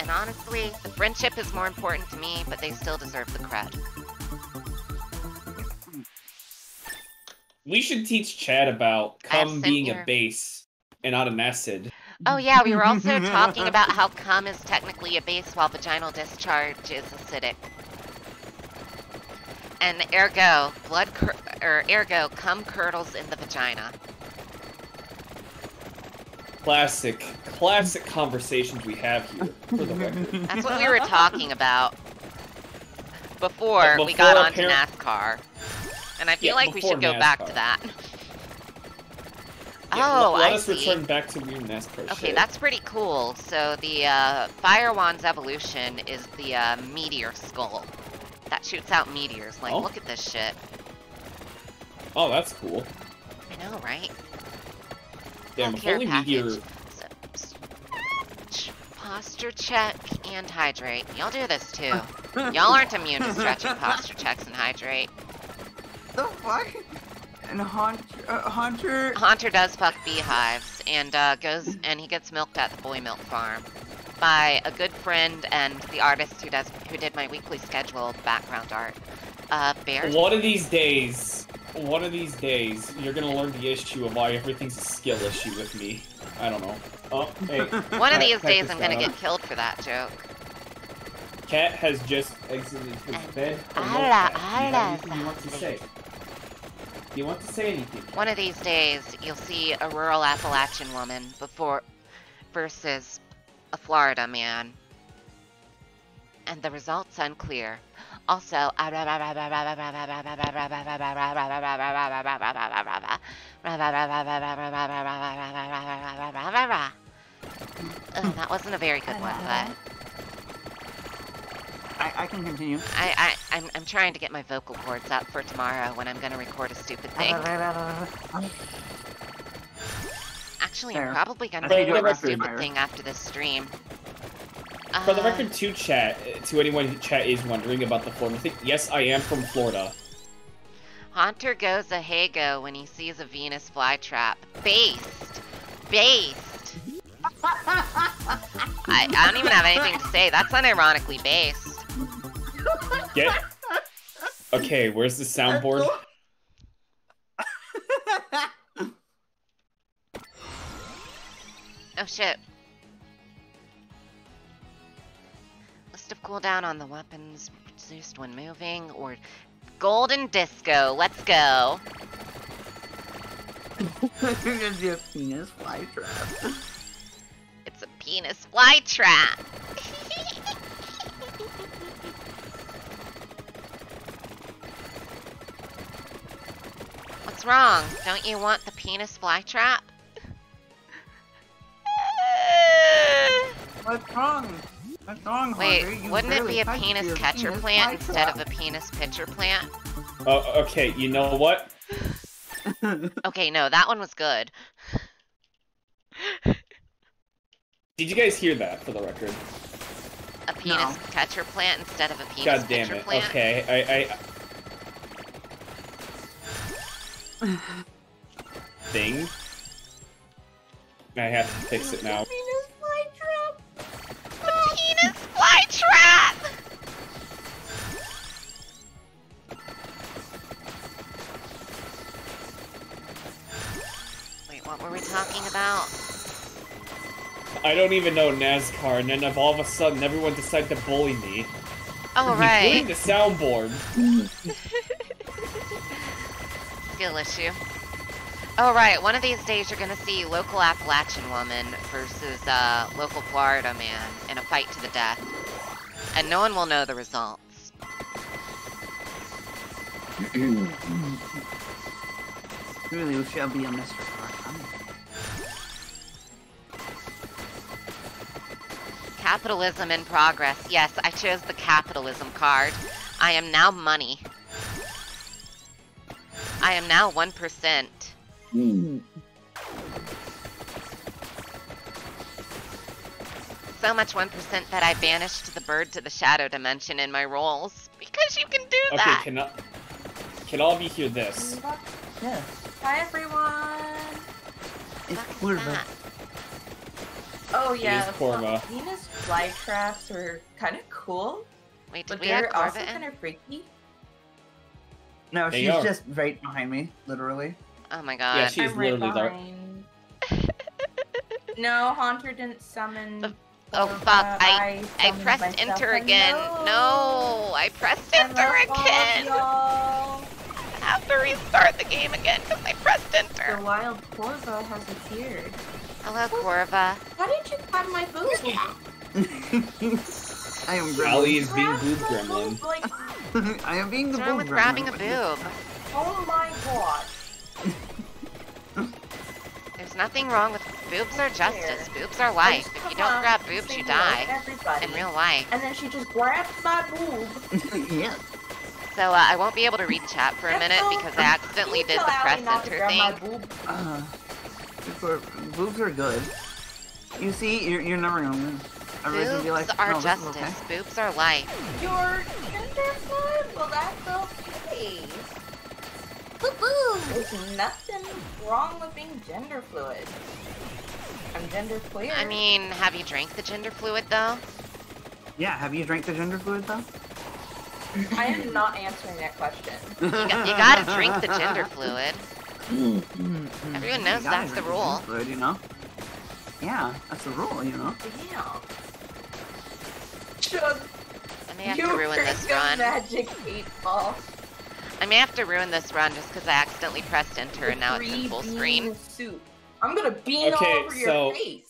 And honestly, the friendship is more important to me, but they still deserve the cred. We should teach Chad about cum sent being your- a base and not an acid. Oh yeah, we were also talking about how cum is technically a base while vaginal discharge is acidic. And ergo, ergo, cum curdles in the vagina. Classic conversations we have here, for the record. That's what we were talking about before we got onto NASCAR. And I feel like we should go back to that. Yeah, Oh, let I us see. return back to weird NASCAR Okay, shit. that's pretty cool. So the Fire Wand's evolution is the meteor skull that shoots out meteors. Like, Oh. look at this shit. Oh, that's cool. I know, right? Damn, Oh, if care only package. meteor. Posture check and hydrate. Y'all do this too. Y'all aren't immune to stretching posture checks and hydrate. The fuck? And Hunter. Hunter does fuck beehives and he gets milked at the boy milk farm by a good friend and the artist who did my weekly schedule background art. Bear. One of these days, you're gonna learn the issue of why everything's a skill issue with me. I don't know. Oh, hey. One of these Cat days just I'm gonna got get up. killed for that joke. Cat has just exited his bed. For Ala, no cat. Do you have ala, anything you want to say? Do you want to say anything? One of these days you'll see a rural Appalachian woman versus a Florida man. And the result's unclear. Also, that wasn't a very good one, but I can continue. I'm trying to get my vocal cords up for tomorrow when I'm gonna record a stupid thing. Actually, I'm Fair. probably gonna I think record you're a right, stupid Myra. thing after this stream. For the record, to anyone in chat is wondering about the Florida thing, yes, I am from Florida. Hunter goes a Hago when he sees a Venus flytrap. Based. Based. I don't even have anything to say. That's unironically based. Get. Okay, where's the soundboard? Oh shit. List of cooldown on the weapons reduced when moving, or golden disco. Let's go. You're gonna do a penis fly trap. It's a penis fly trap. What's wrong? Don't you want the penis fly trap? What's wrong? What's wrong, Wait, Hunter? You wouldn't it barely be a touched penis your catcher penis plant fly instead trap. of a penis pitcher plant? Oh, okay, you know what? Okay, no, that one was good. Did you guys hear that, for the record? A penis catcher plant instead of a penis God damn pitcher it. plant? Okay, Thing? I have to fix it now. Penis fly trap. The penis fly trap! Wait, what were we talking about? I don't even know NASCAR, and then all of a sudden everyone decided to bully me. Oh, Including right. the soundboard. Skill issue. Oh, right. One of these days you're gonna see local Appalachian woman versus local Florida man in a fight to the death. And no one will know the results. Really, we shall be a Mr. Carson. Capitalism in progress. Yes, I chose the capitalism card. I am now money. I am now 1%. so much 1% that I banished the bird to the shadow dimension in my rolls. Because you can do that! Okay, can all of you hear this? Yeah. Hi, everyone. It's Fuck is Corva. that? Oh yeah, is Corva. Venus flytraps are kind of cool, Wait, did but we have they're also Corva kind in? of freaky. No, They she's are. just right behind me, literally. Oh my god. Yeah, she's I'm right literally there. behind. No, Haunter didn't summon. Oh Corva. fuck, I summoned pressed myself. enter again. No, I pressed enter again. Y'all. I have to restart the game again because I pressed The enter. wild Corva has appeared. Hello, Corva. How did you grab my boob? I am Ali gremlin. is being Grab boob my gremlin. boob, like, I am being the What's wrong boob with grabbing a gremlin. boob? oh my god. There's nothing wrong with boobs are justice. Boobs are life. If you don't grab boobs, you die. Everybody. In real life. And then she just grabs my boob. Yeah. So I won't be able to read chat for a minute because I accidentally did the press enter thing. Boobs are good. You see, you're never gonna win. Everybody's gonna be Boobs like, are "Oh, this is justice. okay." Boobs are life. Your gender fluid? Well, that's okay. There's nothing wrong with being gender fluid. I'm gender queer. I mean, have you drank the gender fluid though? Yeah, have you drank the gender fluid though? I am not answering that question. You gotta drink the gender fluid. Everyone knows You gotta that's the drink rule. gender fluid, you know? Yeah, that's the rule, you know? Damn. I may have to ruin this run. Magic 8 ball. I may have to ruin this run just because I accidentally pressed enter and now it's in full screen. Suit. I'm gonna bean all Okay, over so- your face.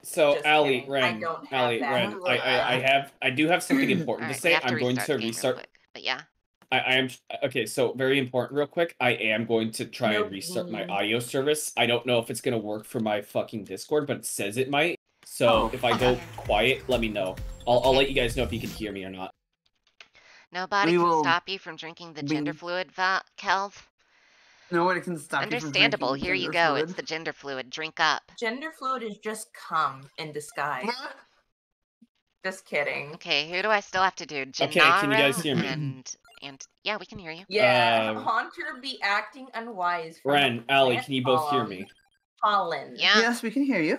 So, Just Ali, kidding. Ren, I don't have Ali, that. Ren, I do have something important to Alright, we say. have to I'm going to the game real restart. quick. But yeah. I am okay. So very important, real quick. I am going to try No and restart my bean. audio service. I don't know if it's gonna work for my fucking Discord, but it says it might. So Oh, if I go okay. quiet, let me know. I'll let you guys know if you can hear me or not. Nobody We can will stop you from drinking the be- gender fluid, Kelv. Nobody can stop you from Understandable. drinking Here you gender go. fluid. It's the gender fluid. Drink up. Gender fluid is just cum in disguise. Just kidding. Okay, who do I still have to do? Okay, can you guys Gennaro hear me? And yeah, we can hear you. Yeah, Um, Haunter be acting unwise. from Ren, a Ali, plant can you both hear farm, me? Pollen. Yeah. Yes, we can hear you.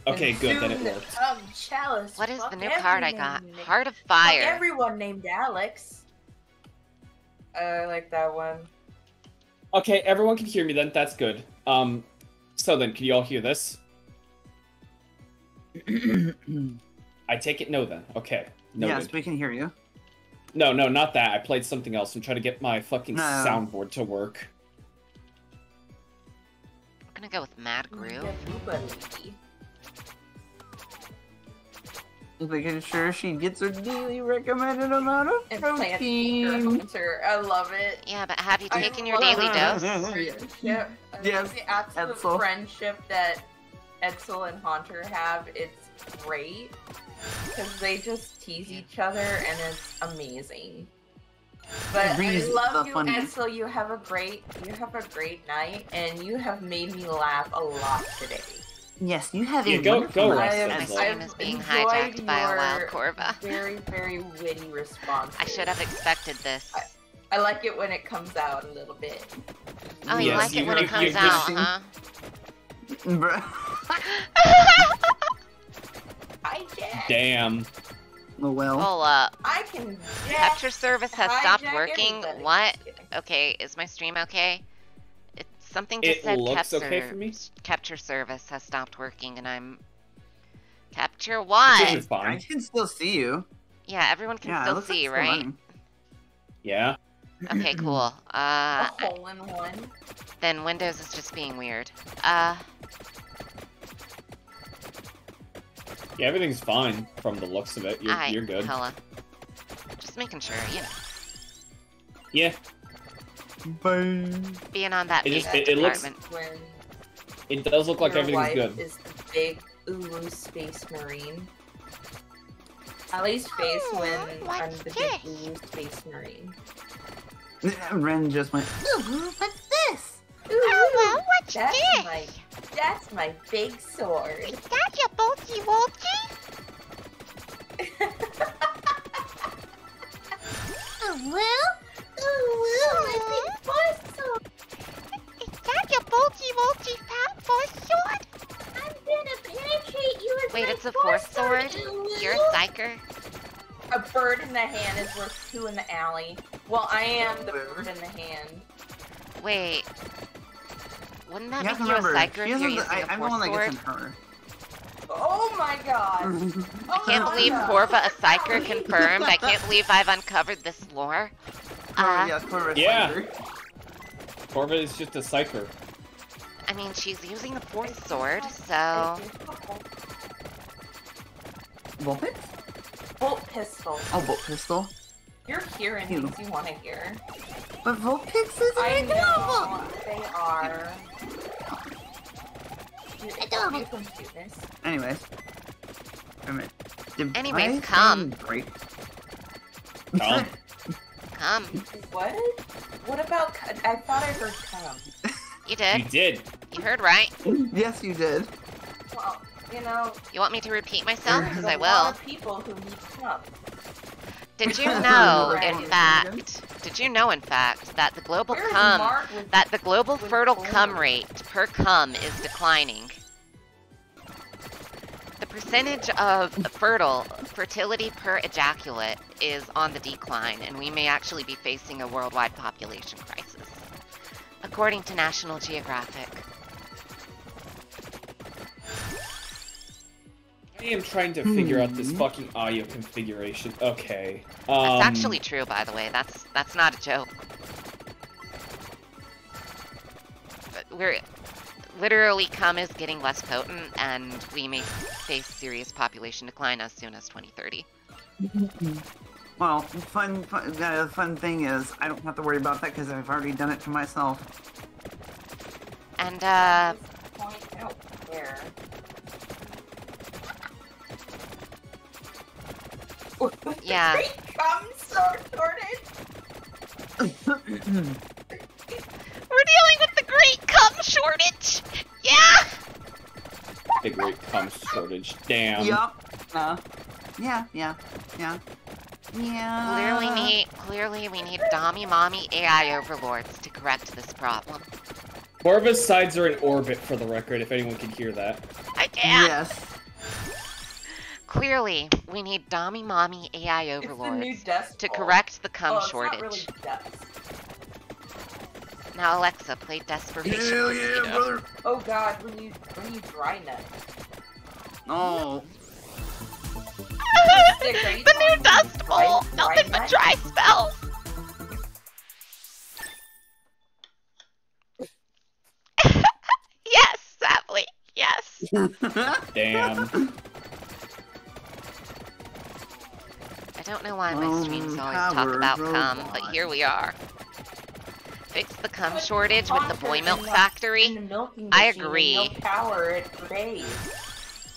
Okay, And good. Then it soon worked. come Chalice. What is the Fuck new card I everyone got? named- Heart of fuck Fire. everyone named Alex. I like that one. Okay, everyone can hear me then. That's good. So then, can you all hear this? I take it no then. Okay. Noted. Yes, we can hear you. No, not that. I played something else. I'm trying to get my fucking No. soundboard to work. I'm gonna go with Mad Groove. Everybody. Making sure she gets her daily recommended amount of And plant feature protein. Hunter. I love it. Yeah, but have you I taken your love daily it. dose? Friendship. I Yes, love the absolute Edsel. friendship that Edsel and Haunter have. It's great because they just tease each other and it's amazing. But Breeze I is love the you, funniest. Edsel. You have a great night, and you have made me laugh a lot today. Yes, you have Yeah, a go- wonderful go night, rest, My Edsel. Edsel. stream is being enjoyed hijacked by a wild your Corva. Very, very witty response. I should have expected this. I like it when it comes out a little bit. Oh, you Yes, like it when it you- comes you- out, you- huh? Bruh. I Jack. Damn. Oh well. Hold up. I can jack. Capture service has stopped hijack working. everybody. What? Just kidding. Okay, is my stream okay? It's something just It said looks capture, okay for me. capture service has stopped working and I'm... Capture This what? is fine. I can still see you. Yeah, everyone can Yeah, it still looks like see, it's right? running. Yeah. Okay, cool. A hole in one. Then Windows is just being weird. Yeah, everything's fine from the looks of it. You're good. Hella. Just making sure, you know. Yeah. Bye. Being on that It big just- it looks- department. When It does look like your everything's wife good. is the big Ulu space marine. Ali's face when I'm the big Ulu space marine. Ren just went. What's this? Oh, what's That's my big sword. Is that your bulky wolky? Is that your bulgy fat force sword? I'm gonna penetrate you with Wait, my it's a force sword? you You're a will. psyker? A bird in the hand is worth 2 in the alley. Well, I am the bird in the hand. Wait. Wouldn't that You have make to you a remember, psyker she if you're isn't using a I'm the force one that sword? gets in her. Oh my god! I can't believe Corva, a psyker, confirmed. I can't believe I've uncovered this lore. Yeah, Corva Yeah. Slayer. Corva is just a psyker. I mean, she's using a force sword, so... Vulpix? Bolt pistol. Oh, Bolt Pistol. You're hearing Ew. things you want to hear. But Vulpix is I adorable! know they are. Adorable. You can do this. Anyways. Wait a minute. Did Anyways, I come. say Great. Come. Come. What? What about? I thought I heard come. You You did. did. You heard right. Yes, you did. Well, you know, You want me to repeat myself? Because there's I a lot will. of people who need come. Did you Right. know, Right. in fact, that the global Where's cum, Mark with that the global with fertile Gold? cum rate per cum is declining? The percentage of fertility per ejaculate is on the decline, and we may actually be facing a worldwide population crisis, according to National Geographic. I am trying to figure out this fucking audio configuration. Okay. That's actually true, by the way. That's not a joke. But we're literally cum is getting less potent, and we may face serious population decline as soon as 2030. Well, the fun thing is, I don't have to worry about that because I've already done it to myself. And At this point, I don't care. Yeah. Great cum shortage. we're dealing with the great cum shortage. Yeah. The great cum shortage. Damn. Yup. Yeah. Clearly we need Dommy Mommy AI overlords to correct this problem. Corva's sides are in orbit, for the record, if anyone can hear that. I can't. Yes. Clearly, we need Dommy Mommy AI It's the new overlords dust to ball. correct the cum Oh, it's shortage. not really dust. Now Alexa, play Desperation. Hell yeah, Mosquito. brother. Oh god, we need dry nuts. Oh. The new Dust Bowl! Nothing but dry spells! Yes, sadly, yes. Damn. I don't know why my streams always talk Power about cum, robot. but here we are. Fix the cum shortage with the boy milk factory. I agree. No power it for days.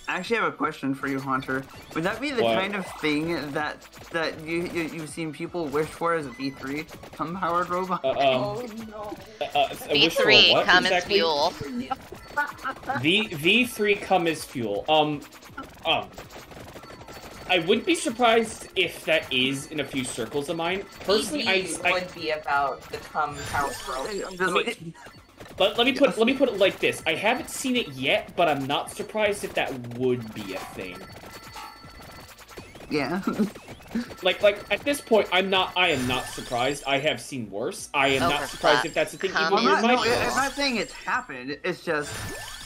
I actually have a question for you, Haunter. Would that be the What? kind of thing that you've seen people wish for as a V3 cum-powered robot? Oh no. I wish for V3, what cum is exactly? fuel. V3 cum is fuel. I wouldn't be surprised if that is in a few circles of mine. Personally, EV I would be about the cum power growth. I'm just like, let me put it like this. I haven't seen it yet, but I'm not surprised if that would be a thing. yeah. Like at this point, I am not surprised. I have seen worse. I am not surprised if that's a thing. Cum Even Well, is in I'm my fuel. not saying it's happened. It's just,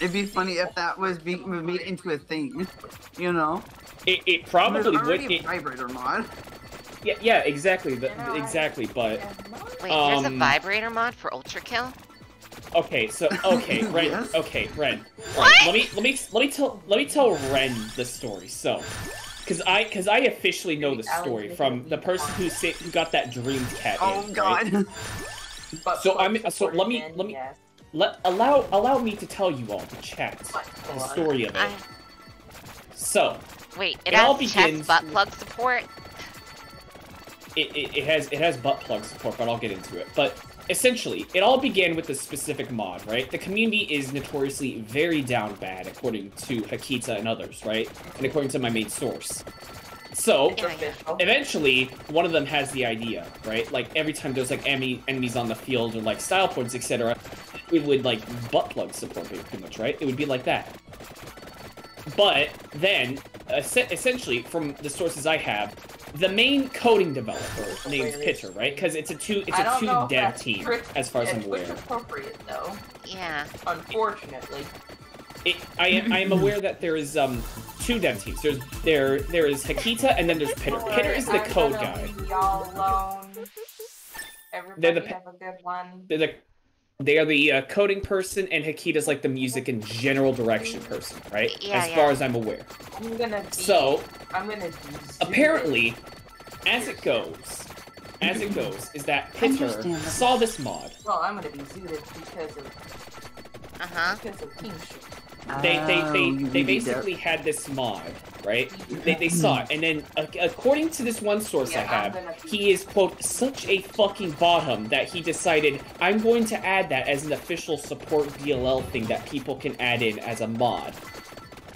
it'd be funny if that was being made into a thing. You know? it There's probably would. already a vibrator mod. Yeah, exactly. You know, Exactly, but Wait, there's a Um, vibrator mod for Ultra Kill? okay. Ren. Yes. Okay, Ren. What? Let me tell Ren the story. So, because I officially know the story from the person who got that dream cat. Oh in, god. right? But So plus I'm- so supported let me- men, let me- yes. Allow me to tell you all the chat, the story of it. So, Wait, it It all has chest begins butt with- plug support? it has butt plug support, but I'll get into it. But essentially, it all began with a specific mod, right? The community is notoriously very down bad, according to Hakita and others, right? And according to my main source. So, Yeah, yeah. eventually, one of them has the idea, right? Like, every time there's, like, enemies on the field or, like, style points, etc., it would, like, butt plug support it, pretty much, right? It would be like that. But then, essentially, from the sources I have, the main coding developer named Pitter, right? Because it's a two dev team, as far as I'm aware. It's appropriate, though. Yeah. Unfortunately. I am aware that there is two dev teams. There is Hakita and then there's Pitter. Pitter is the code guy. Leave y'all alone. Everybody have a good one. They are the coding person, and Hakita's like the music and general direction person, right? Yeah, as far as I'm aware. I'm gonna be apparently, as it goes, is that Pitter saw this mod. Well, I'm gonna be zooted because of team shit. They basically had this mod, right? They saw it, and then according to this one source I have, he is, quote, such a fucking bottom that he decided, I'm going to add that as an official support DLL thing that people can add in as a mod.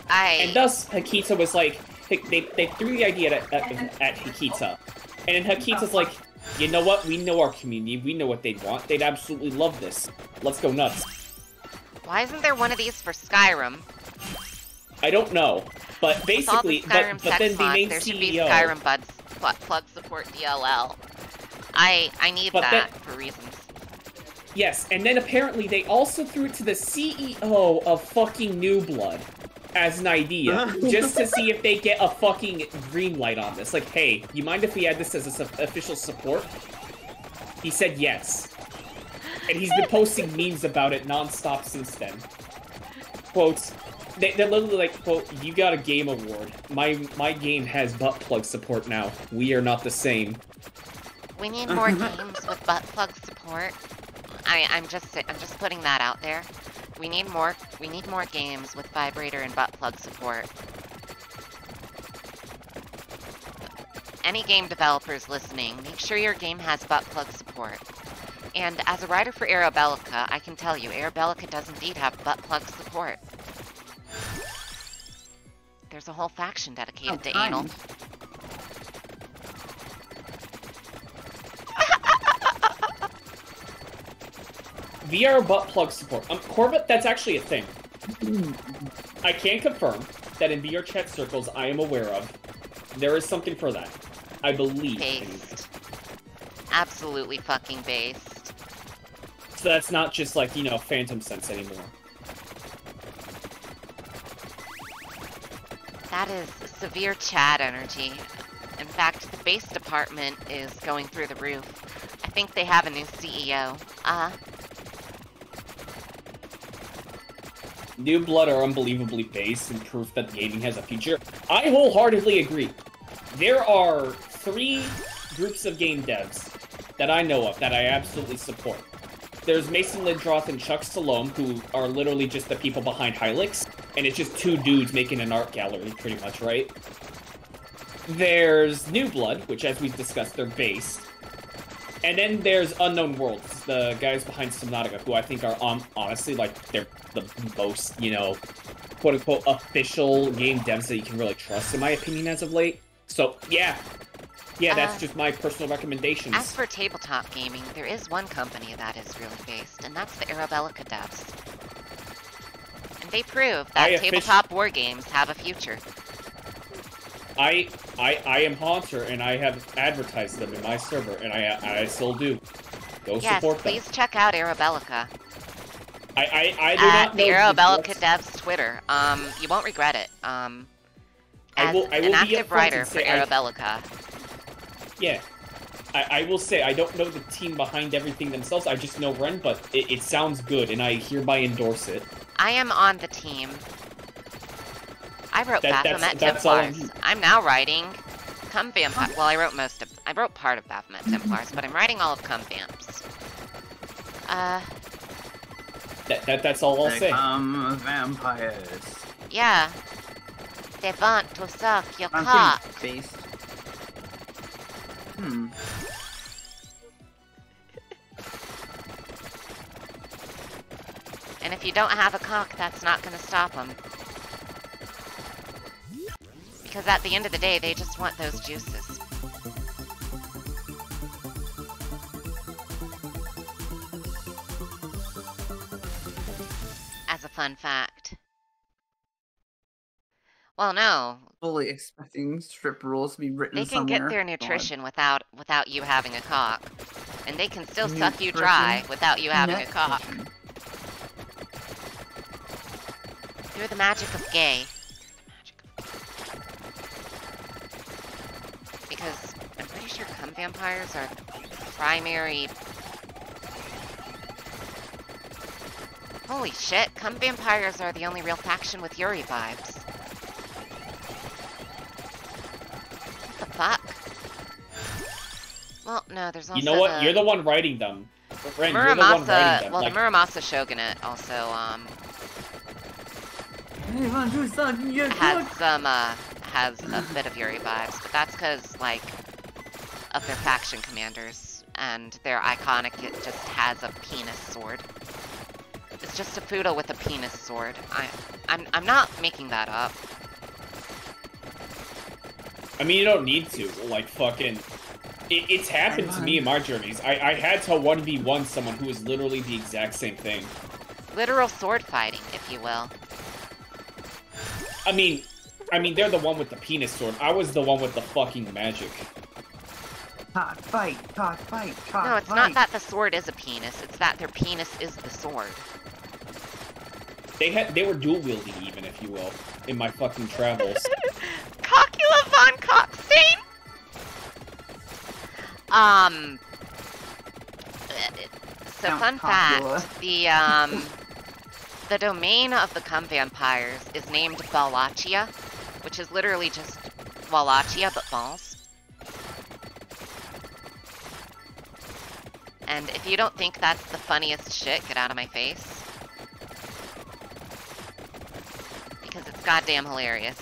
And thus, Hakita was like, they threw the idea at Hakita, and then Hakita's like, you know what? We know our community. We know what they'd want. They'd absolutely love this. Let's go nuts. Why isn't there one of these for Skyrim? I don't know, but basically, but then the main there CEO... should be Skyrim plug support DLL. I need that for reasons. Yes, and then apparently they also threw it to the CEO of fucking New Blood as an idea, just to see if they get a fucking green light on this. Like, hey, you mind if we add this as official support? He said yes. And he's been posting memes about it non-stop since then. Quotes, they're literally like, quote, you got a game award. My game has butt plug support now. We are not the same. We need more games with butt plug support. I'm just putting that out there. We need more games with vibrator and butt plug support. Any game developers listening, make sure your game has butt plug support. And as a writer for Arabelica, I can tell you, Arabelica does indeed have butt plug support. There's a whole faction dedicated to anal. VR butt plug support. Corbett, that's actually a thing. I can confirm that in VR chat circles I am aware of, there is something for that. I believe. Based. Absolutely fucking based. So that's not just like, you know, Phantom Sense anymore. That is severe Chad energy. In fact, the base department is going through the roof. I think they have a new CEO. New Blood are unbelievably based and proof that gaming has a future. I wholeheartedly agree. There are 3 groups of game devs that I know of that I absolutely support. There's Mason Lindroth and Chuck Stallone, who are literally just the people behind Hylix, and it's just 2 dudes making an art gallery, pretty much, right? There's New Blood, which, as we've discussed, they're based. And then there's Unknown Worlds, the guys behind Subnautica, who I think are, honestly, like, they're the most, you know, quote-unquote, official game devs that you can really trust, in my opinion, as of late. So, yeah. Yeah, that's just my personal recommendations. As for tabletop gaming, there is one company that is really based, and that's the Arabelica devs. And they prove that tabletop war games have a future. I am Haunter, and I have advertised them in my server, and I still do. Go support them. Yes, please check out Arabelica. I do not know the Arabelica devs Twitter. You won't regret it. As I will an active writer for Arabelica. Yeah. I will say, I don't know the team behind everything themselves, I just know Ren, but it sounds good, and I hereby endorse it. I am on the team. I wrote Baphomet Templars. I'm now writing Cum Vampire. Well, I wrote part of Baphomet Templars, but I'm writing all of Cum Vamps. That's all I'll say. Vampires. Yeah. They want to suck your cock. Based. And if you don't have a cock, that's not going to stop them. Because at the end of the day, they just want those juices. As a fun fact. Well, no. Fully expecting strip rules to be written They can somewhere. get their nutrition without you having a cock. And they can still suck you dry without you having a cock. Through the magic of gay. Because I'm pretty sure cum vampires are primary... Holy shit, cum vampires are the only real faction with Yuri vibes. What the fuck? Well, no, there's also You know what? You're the one writing them. Ren, you're the one writing them. Well, like... the Muramasa Shogunate also, has a bit of Yuri vibes, but that's because, like, of their faction commanders, and their iconic, it just has a penis sword. It's just a Fudo with a penis sword. I'm not making that up. I mean, you don't need to. Like, fucking... It's happened to me in my journeys. I had to 1v1 someone who was literally the exact same thing. Literal sword fighting, if you will. I mean, they're the one with the penis sword. I was the one with the fucking magic. Cock fight, cock fight, cock No, it's fight. not that the sword is a penis. It's that their penis is the sword. They were dual wielding, even, if you will, in my fucking travels. Cockula von Cockstein? So Count fun Cockula. fact, the domain of the cum vampires is named Wallachia, which is literally just Wallachia, but balls. And if you don't think that's the funniest shit, get out of my face. Because it's goddamn hilarious.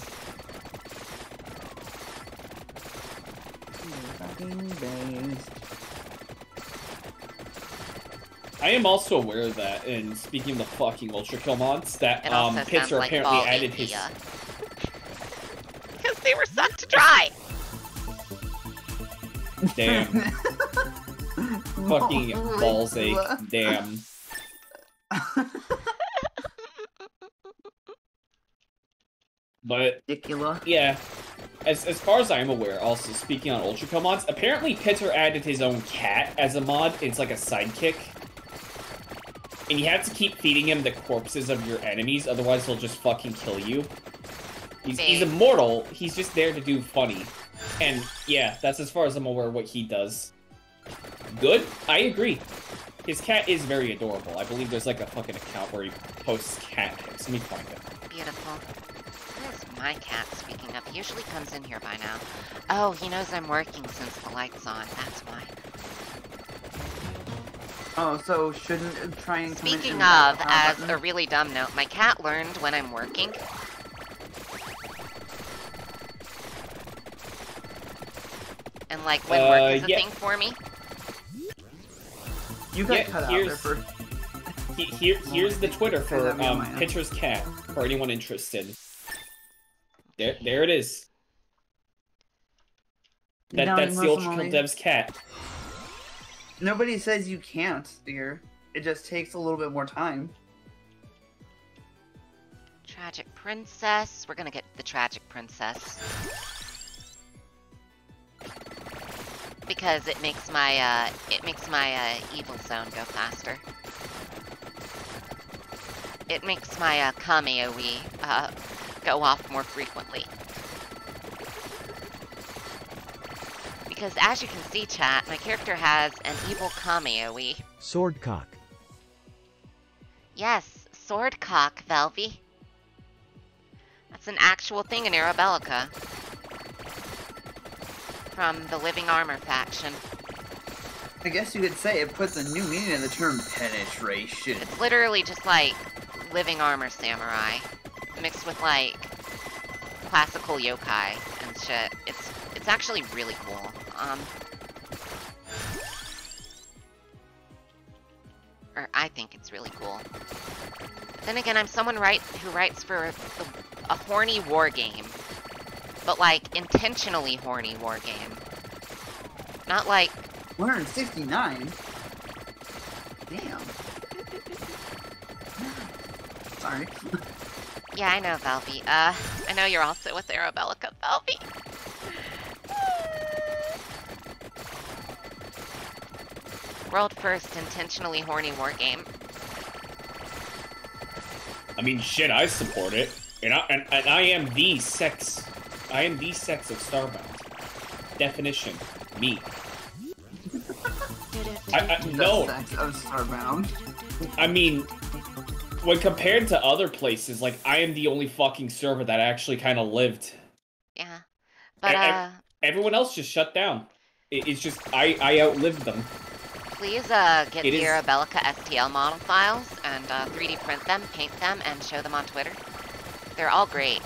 I am also aware of that, and speaking of the fucking Ultra Kill mods, that It also Pitzer sounds like apparently ball added his... apia. Because they were sucked dry! Damn. Fucking balls ache. Damn. But, Ridiculous. yeah. As far as I'm aware, also, speaking on Ultra Kill mods, apparently Pitzer added his own cat as a mod. It's like a sidekick. And you have to keep feeding him the corpses of your enemies, otherwise he'll just fucking kill you. He's immortal, he's just there to do funny. And, yeah, that's as far as I'm aware what he does. Good? I agree. His cat is very adorable. I believe there's like a fucking account where he posts cat pics. Let me find it. Beautiful. Where's my cat, speaking of? He usually comes in here by now. Oh, he knows I'm working since the light's on. That's why. Oh, so shouldn't try and come in Speaking without of, the power as button? a really dumb note, my cat learned when I'm working. And like, when work is a yeah. thing for me. You got Yeah, cut out there for... Here's the Twitter for That'd be mine. Pitcher's cat, for anyone interested. There it is. That's the Ultra Kill Dev's cat. Nobody says you can't, dear. It just takes a little bit more time. Tragic Princess. We're gonna get the Tragic Princess. Because it makes my evil zone go faster. It makes my cum AoE go off more frequently. Because as you can see, chat, my character has an evil cum AoE. Sword cock. Yes, sword cock, Velvy. That's an actual thing in Arabelica. From the Living Armor faction. I guess you could say it puts a new meaning in the term penetration. It's literally just like Living Armor Samurai mixed with like classical yokai and shit. It's actually really cool. Or I think it's really cool. Then again, I'm someone who writes for a horny war game. but like intentionally horny war game. Not like 169? Damn. Sorry. yeah, I know, Valby. I know you're also with Arabelica, Valby. World first intentionally horny war game. I mean, shit, I support it. And I am the sex. I am the sex of Starbound. Definition. Me. No. The sex of Starbound. I mean, when compared to other places, like, I am the only fucking server that actually kind of lived. Yeah. But, everyone else just shut down. It's just, I outlived them. please, get It the is- Arabelica STL model files and, 3D print them, paint them, and show them on Twitter. They're all great.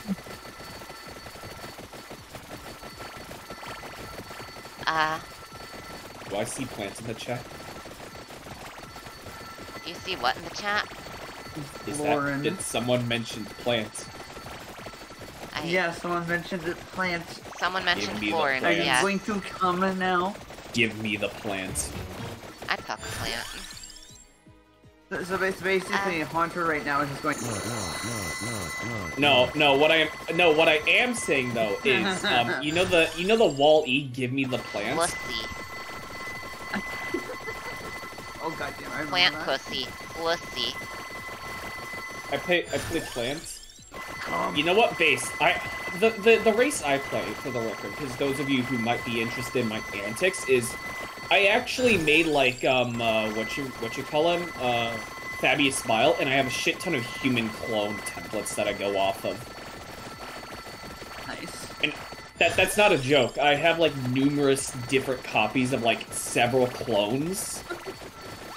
Do I see plants in the chat? Do you see what in the chat? Is Lauren. did someone mention plants? Yeah, someone mentioned it. Plants. Someone mentioned me the Florin, Are you plants. yes. going to come now? Give me the plants. I'd fuck a plant. So basically, Haunter right now is just going. No. What I am saying though is, you know the wall E. Give me the plants. Pussy. Oh goddamn! I remember Plant that. pussy. Pussy. I play plants. You know what, base? The race I play, for the record, because those of you who might be interested in my antics, is I actually made like what you call him, Fabius Smile, and I have a shit ton of human clone templates that I go off of. Nice. And that's not a joke. I have like numerous different copies of like several clones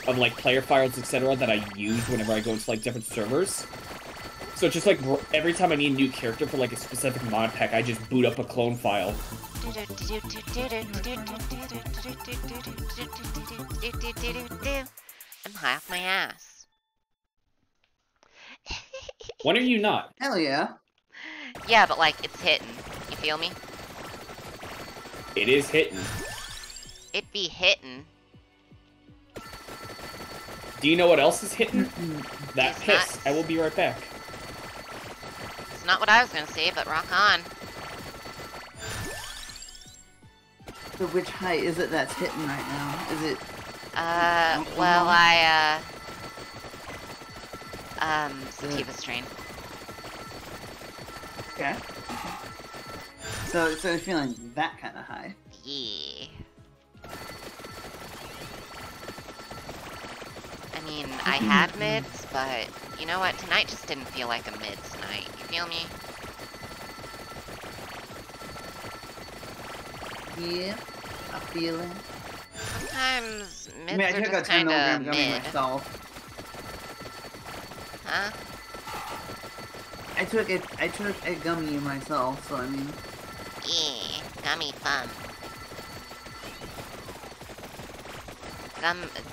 of like player files, etc. that I use whenever I go into like different servers. So just like every time I need a new character for like a specific mod pack, I just boot up a clone file. I'm high off my ass. When are you not? Hell yeah. Yeah, but like it's hitting. You feel me? It is hitting. It be hitting. Do you know what else is hitting? That It's piss. not- I will be right back. It's not what I was gonna say, but rock on. So which high is it that's hitting right now? Is it? Well, sativa strain. Okay. So you're feeling that kind of high. Yeah. I mean, I had mids, but you know what? Tonight just didn't feel like a mids night. You feel me? Yeah, I feel it. Sometimes I mids mean, I are took a just 10 kinda milligram gummy mid. myself. Huh? I took a gummy myself, so I mean. Yeah, gummy fun.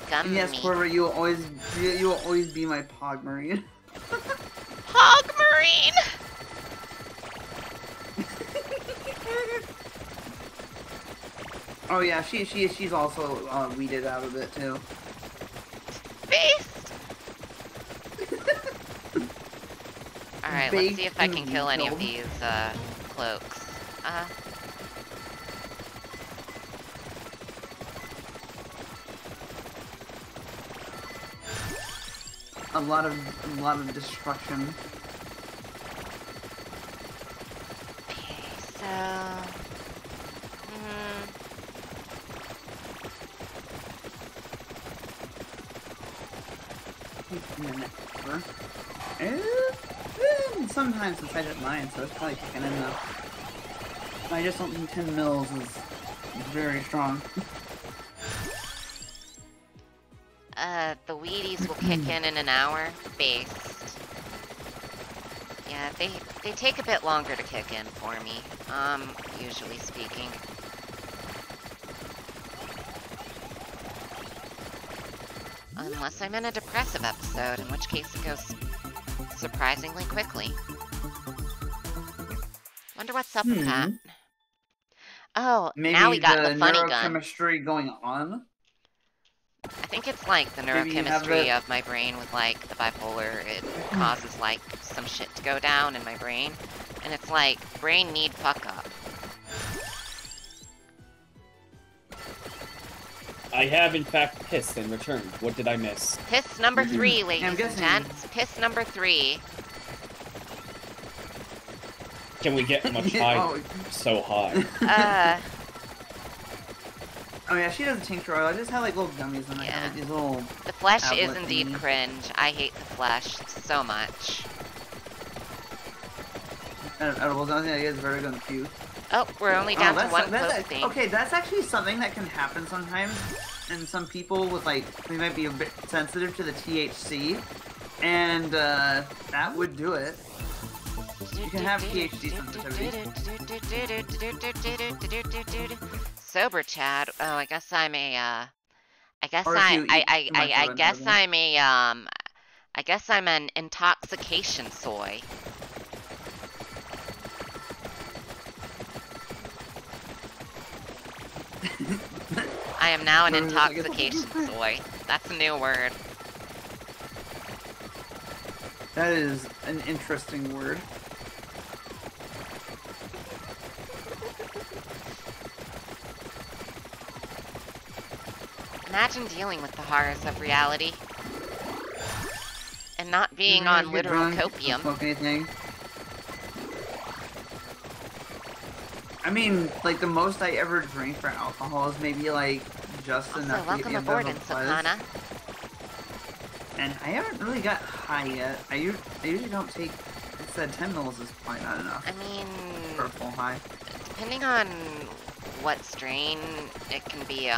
Gummy. Yes, Corver, you will always be my Pog Marine. Hog Marine! Oh yeah, she's also weeded out of it too. Based! Alright, let's see if I can Baked kill any of and these, cloaks. A lot of destruction. Okay, so... Sometimes it's right at 9, so it's probably kicking in now. I just don't think 10 mils is very strong. The Wheaties will kick in an hour, based. Yeah, they take a bit longer to kick in for me, usually speaking. Unless I'm in a depressive episode, in which case it goes surprisingly quickly. Wonder what's up with that. Oh, Maybe now we got the funny gun. neurochemistry going on. I think it's like the Maybe you have neurochemistry it- of my brain with like the bipolar. It causes like some shit to go down in my brain. And it's like, brain need fuck up. I have in fact pissed and returned. What did I miss? Piss number 3, ladies and guessing- gents. Piss number 3. Can we get much higher? Oh. So high. Oh yeah, she does tincture oil. I just have like little gummies and I Yeah. have like, these little. The flesh is tablet indeed thingy. cringe. I hate the flesh so much. Edibles. I don't think that is very good to puke. Oh, we're only down to one that's close thing. okay, that's actually something that can happen sometimes. And some people with like, they might be a bit sensitive to the THC, and that would do it. You can have THC sensitivity. Sober Chad. Oh, I guess I'm a. I guess Or if you eat I too much of it, guess maybe. I'm a. I guess I'm an intoxication soy. I am now an intoxication soy. That's a new word. That is an interesting word. Imagine dealing with the horrors of reality. And not being You on get literal drunk, copium. don't smoke anything. I mean, like the most I ever drink for alcohol is maybe like just Also, enough to get welcome me a bit aboard, of a buzz. Insapana. And I haven't really got high yet. I usually don't take. It said 10 mils is probably not enough I mean, for a full high. depending on what strain, it can be,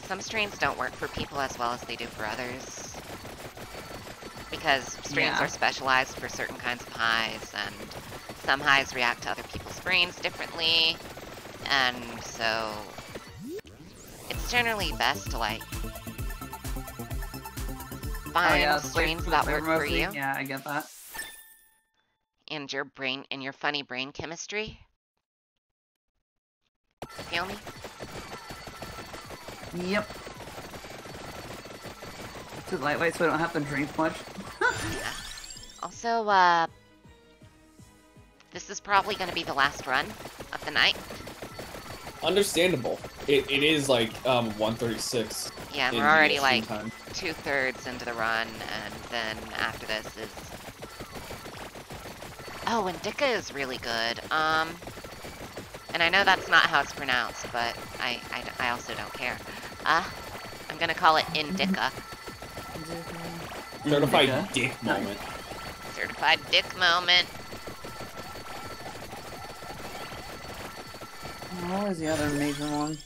some strains don't work for people as well as they do for others. Because strains Yeah. are specialized for certain kinds of highs, and some highs react to other people's brains differently, and so it's generally best to, like, find it's like strains for the that flavor work for mostly. you Yeah, I get that. and your brain, and your funny brain chemistry. Feel me? Yep. Too lightweight, so I don't have to drink much. Yeah. Also, this is probably going to be the last run of the night. Understandable. It is like 1:36. Yeah, and in we're already EST like time. 2/3 into the run, and then after this is... Oh, Indica is really good. And I know that's not how it's pronounced, but I also don't care. I'm gonna call it Indica. Certified Indica. dick moment. Certified dick moment. What was the other major one?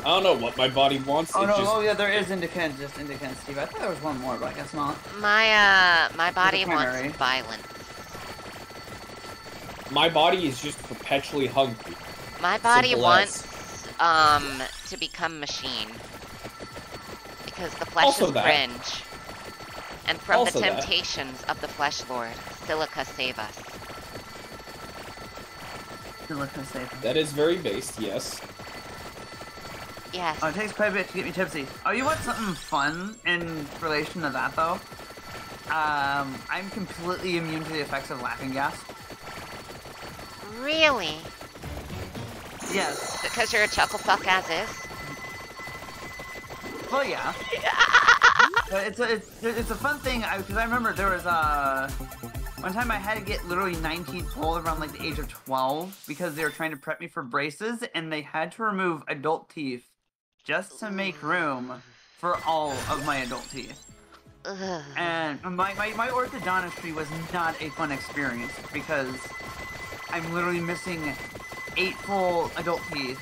I don't know what my body wants. Oh it no, just, oh yeah, there is Indica and just Indica and Steve. I thought there was one more, but I guess not. My body primary. wants violence. My body is just perpetually hungry. My body Simple wants, to become machine. Because the flesh Also is that. cringe. And from Also the that. temptations of the flesh lord, Silica save us. Silica safe. That is very based, yes. Yes. Oh, it takes quite a bit to get me tipsy. Oh, you want something fun in relation to that though? I'm completely immune to the effects of laughing gas. Really? Yes. Because you're a chuckle fuck as is? Well, yeah. But it's a fun thing because I remember there was one time I had to get literally 9 teeth pulled around like the age of 12 because they were trying to prep me for braces and they had to remove adult teeth just to make room for all of my adult teeth. Ugh. And my orthodontistry was not a fun experience because I'm literally missing 8 full adult teeth,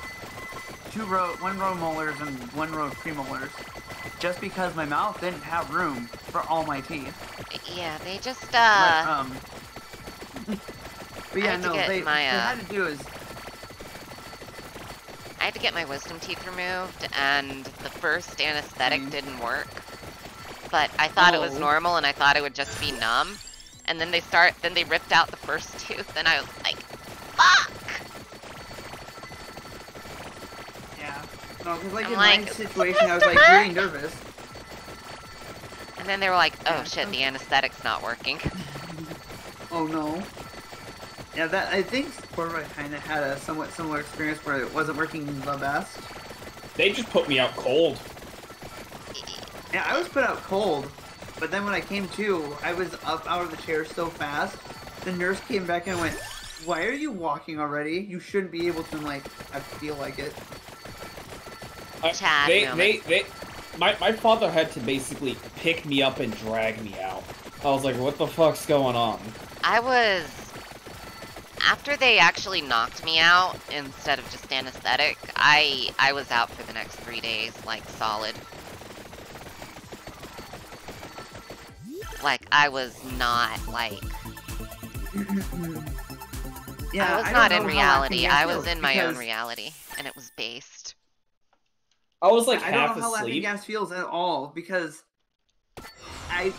1 row molars and 1 row of premolars, just because my mouth didn't have room for all my teeth. Yeah, they just, But yeah, I had to no, get they my, had to do is I had to get my wisdom teeth removed, and the first anesthetic Mm. didn't work. But I thought it was Oh. normal, and I thought it would just be numb. And then they ripped out the first tooth, and I was like, fuck! Yeah. No, because like I'm in like, my situation, I was like really nervous. And then they were like, oh Yeah, shit, so- the anesthetic's not working. Oh no. Yeah, that I think Corva kind of had a somewhat similar experience where it wasn't working the best. They just put me out cold. Yeah, I was put out cold, but then when I came to, I was up out of the chair so fast. The nurse came back and went, "Why are you walking already? You shouldn't be able to." I'm like, I feel like it. Chad moment. My father had to basically pick me up and drag me out. I was like, what the fuck's going on? After they actually knocked me out instead of just anesthetic, I was out for the next 3 days, like, solid. Like, I was not, like... Yeah, I was don't not know in how reality. laughing gas I was feels in my own because- reality, and it was based. I was like I don't half know how laughing asleep. gas feels at all because I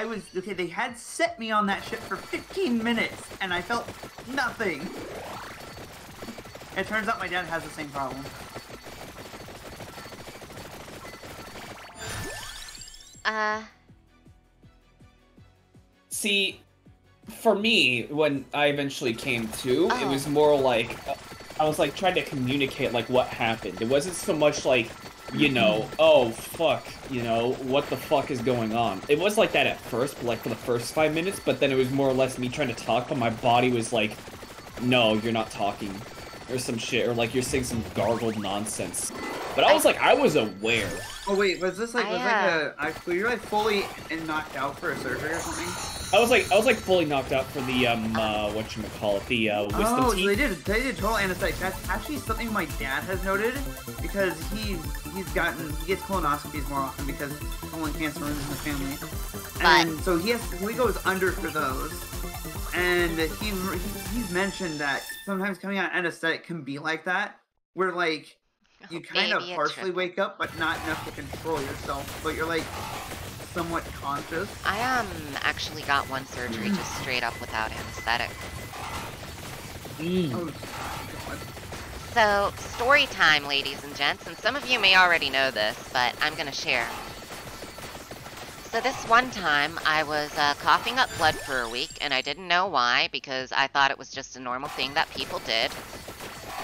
was okay. They had set me on that ship for 15 minutes, and I felt nothing. It turns out my dad has the same problem. See, for me, when I eventually came to, it was more like I was like trying to communicate like what happened. It wasn't so much like, you know, oh fuck, you know, what the fuck is going on. It was like that at first, but like for the first 5 minutes, but then it was more or less me trying to talk, but my body was like, no, you're not talking. Or some shit, or like you're saying some gargled nonsense. But I was like, I was aware. Oh wait, was this like were you like fully and knocked out for a surgery or something? I was like fully knocked out for the whatchamacallit, the wisdom Oh, so teeth. they did total anesthetic. That's actually something my dad has noted because he gets colonoscopies more often because colon cancer runs in the family, and so he goes under for those. And he's mentioned that sometimes coming out anesthetic can be like that, where like you kind of maybe a partially trip. wake up, but not enough to control yourself, but you're like somewhat conscious. I actually got one surgery just straight up without anesthetic. Oh, God. So, story time, ladies and gents, and some of you may already know this, but I'm gonna share. So this one time, I was coughing up blood for a week, and I didn't know why, because I thought it was just a normal thing that people did.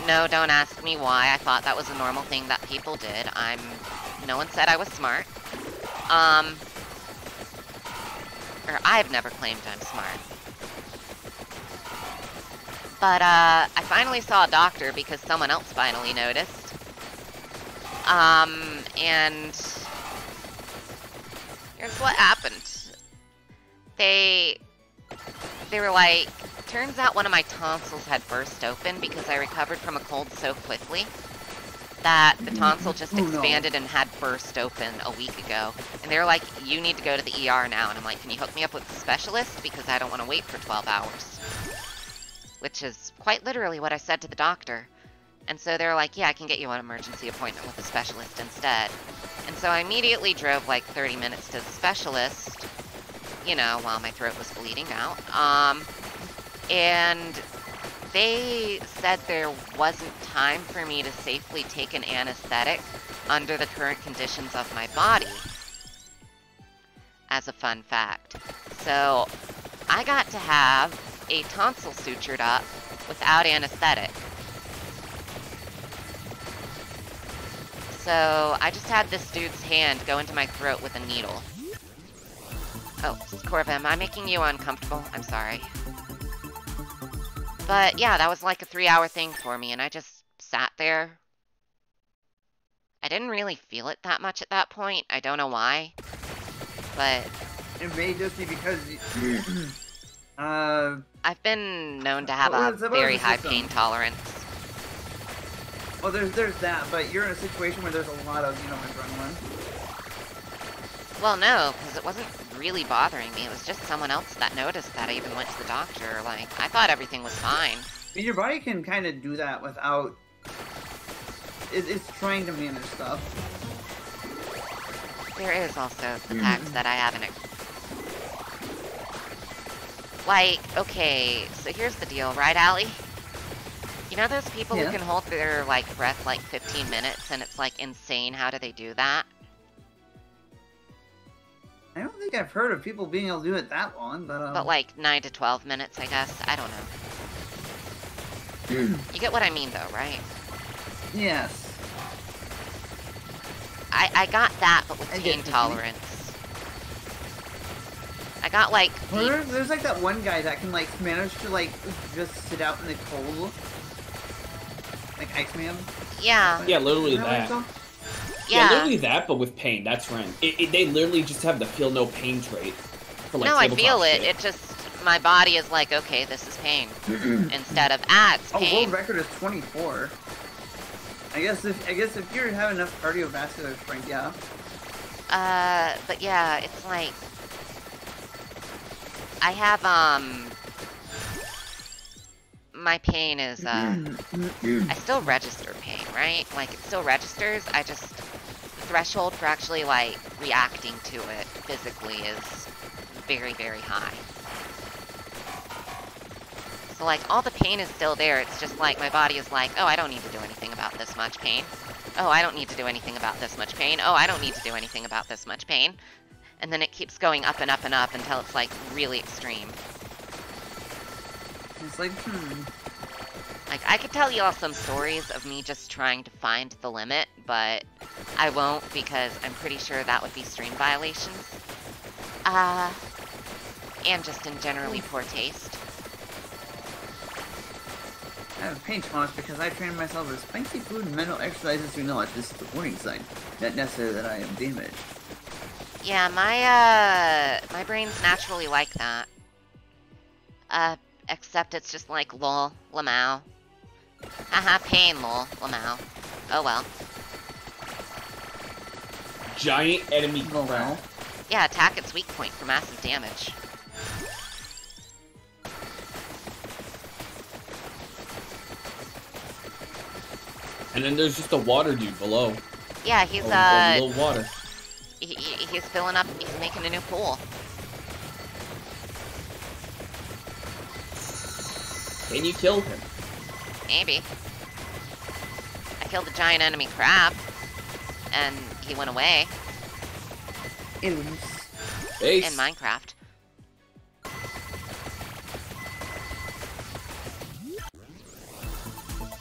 No, don't ask me why I thought that was a normal thing that people did. No one said I was smart. Or I've never claimed I'm smart. But, I finally saw a doctor because someone else finally noticed. And here's what happened. They were like, turns out one of my tonsils had burst open because I recovered from a cold so quickly that the tonsil just expanded and had burst open a week ago. And they were like, you need to go to the ER now. And I'm like, can you hook me up with a specialist? Because I don't want to wait for 12 hours. Which is quite literally what I said to the doctor. And so they were like, yeah, I can get you an emergency appointment with a specialist instead. And so I immediately drove like 30 minutes to the specialist, you know, while my throat was bleeding out. And they said there wasn't time for me to safely take an anesthetic under the current conditions of my body. As a fun fact. So I got to have a tonsil sutured up without anesthetic. So I just had this dude's hand go into my throat with a needle. Oh, Corva, am I making you uncomfortable? I'm sorry. But yeah, that was like a 3-hour thing for me, and I just sat there. I didn't really feel it that much at that point. I don't know why. But It may just be because I've been known to have What a was the very high system? pain tolerance. well, there's that, but you're in a situation where there's a lot of adrenaline. Well, no, because it wasn't really bothering me. It was just someone else that noticed that I even went to the doctor. Like, I thought everything was fine. I mean, your body can kind of do that without. It's trying to manage stuff. There is also the fact that I have an Like, okay, so here's the deal, right, Allie? You know those people Yeah. who can hold their, like, breath, like, 15 minutes, and it's, like, insane? How do they do that? I don't think I've heard of people being able to do it that long, but But, like, 9 to 12 minutes, I guess? I don't know. You get what I mean, though, right? yes. I got that, but with I get pain what you mean. tolerance. I got, like, Well, there's like that one guy that can like manage to like just sit out in the cold, like Iceman. yeah, Yeah, literally Isn't that. what Yeah, literally that, but with pain. That's Ren. They literally just have the feel no pain trait. For, like, no, I tabletop feel it. shit. It just, my body is like, okay, this is pain. Instead of, it's Oh, pain. world record is 24. I guess if you have enough cardiovascular strength, yeah. But yeah, it's like, I have, my pain is, I still register pain, right? Like, it still registers, I just, the threshold for actually, like, reacting to it physically is very, very high. So, like, all the pain is still there, it's just like, my body is like, oh, I don't need to do anything about this much pain. Oh, I don't need to do anything about this much pain. Oh, I don't need to do anything about this much pain. And then it keeps going up and up and up until it's, like, really extreme. It's like, Like, I could tell y'all some stories of me just trying to find the limit, but I won't because I'm pretty sure that would be stream violations. And just in generally poor taste. I have pain tolerance because I train myself with spicy food and mental exercises to acknowledge this is the warning sign, not necessarily that I am damaged. Yeah, my brain's naturally like that. Except it's just like, lol, lamau. Haha, pain, lol, lamau. Oh well. Giant enemy Oh crap. well. Yeah, attack its weak point for massive damage. And then there's just a water dude below. Yeah, he's, A little water. he's filling up, he's making a new pool. Can you kill him? Maybe. I killed a giant enemy crab, and he went away Aliens. Base. in Minecraft.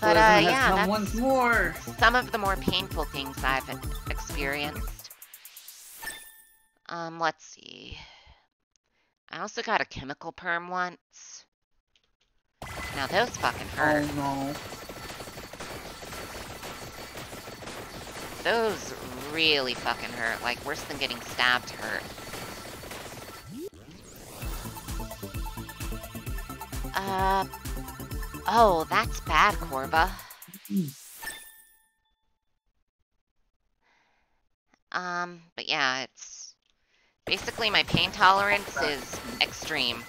But, Poison has yeah, come that's once more. some of the more painful things I've experienced. Let's see. I also got a chemical perm once. Now those fucking hurt. Oh no. Those really fucking hurt. Like, worse than getting stabbed hurt. Oh, that's bad, Korba. But yeah, it's... Basically, my pain tolerance is extreme.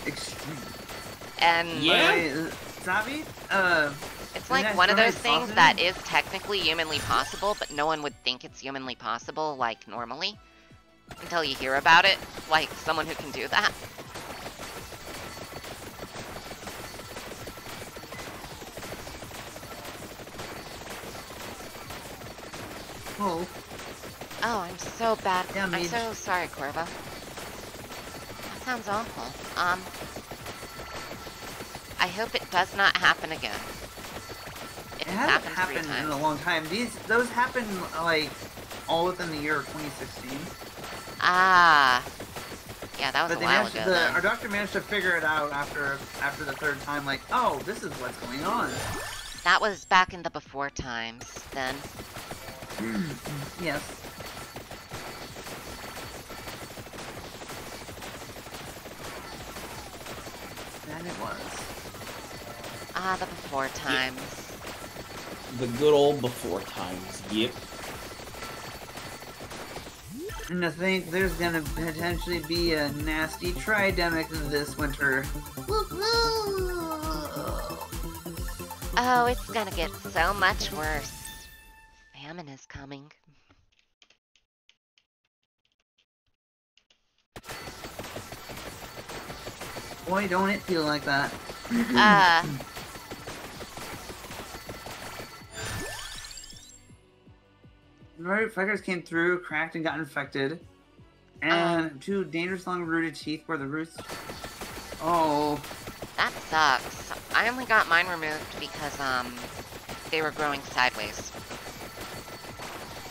Extreme. And Yeah? By the way, Zabi, it's the like next one of one those is things positive? that is technically humanly possible, but no one would think it's humanly possible, like, normally. Until you hear about it, like, someone who can do that. oh, Oh, I'm so bad. Yeah, I'm Mage. so sorry, Corva. That sounds awful. I hope it does not happen again. If it it hasn't happens happened 3 in a times. long time. Those happened like all within the year of 2016. Ah. Yeah, that was But a they while managed ago to, then. our doctor managed to figure it out after the third time. Like, oh, this is what's going on. That was back in the before times, then. Yes. That it was. Ah, the before times. The good old before times. Yep. And I think there's gonna potentially be a nasty tridemic this winter. Oh, it's gonna get so much worse. Famine is coming. Boy, don't it feel like that. Right, fuckers came through, cracked, and got infected. And 2 dangerous long rooted teeth where the roots. Oh. That sucks. I only got mine removed because, they were growing sideways.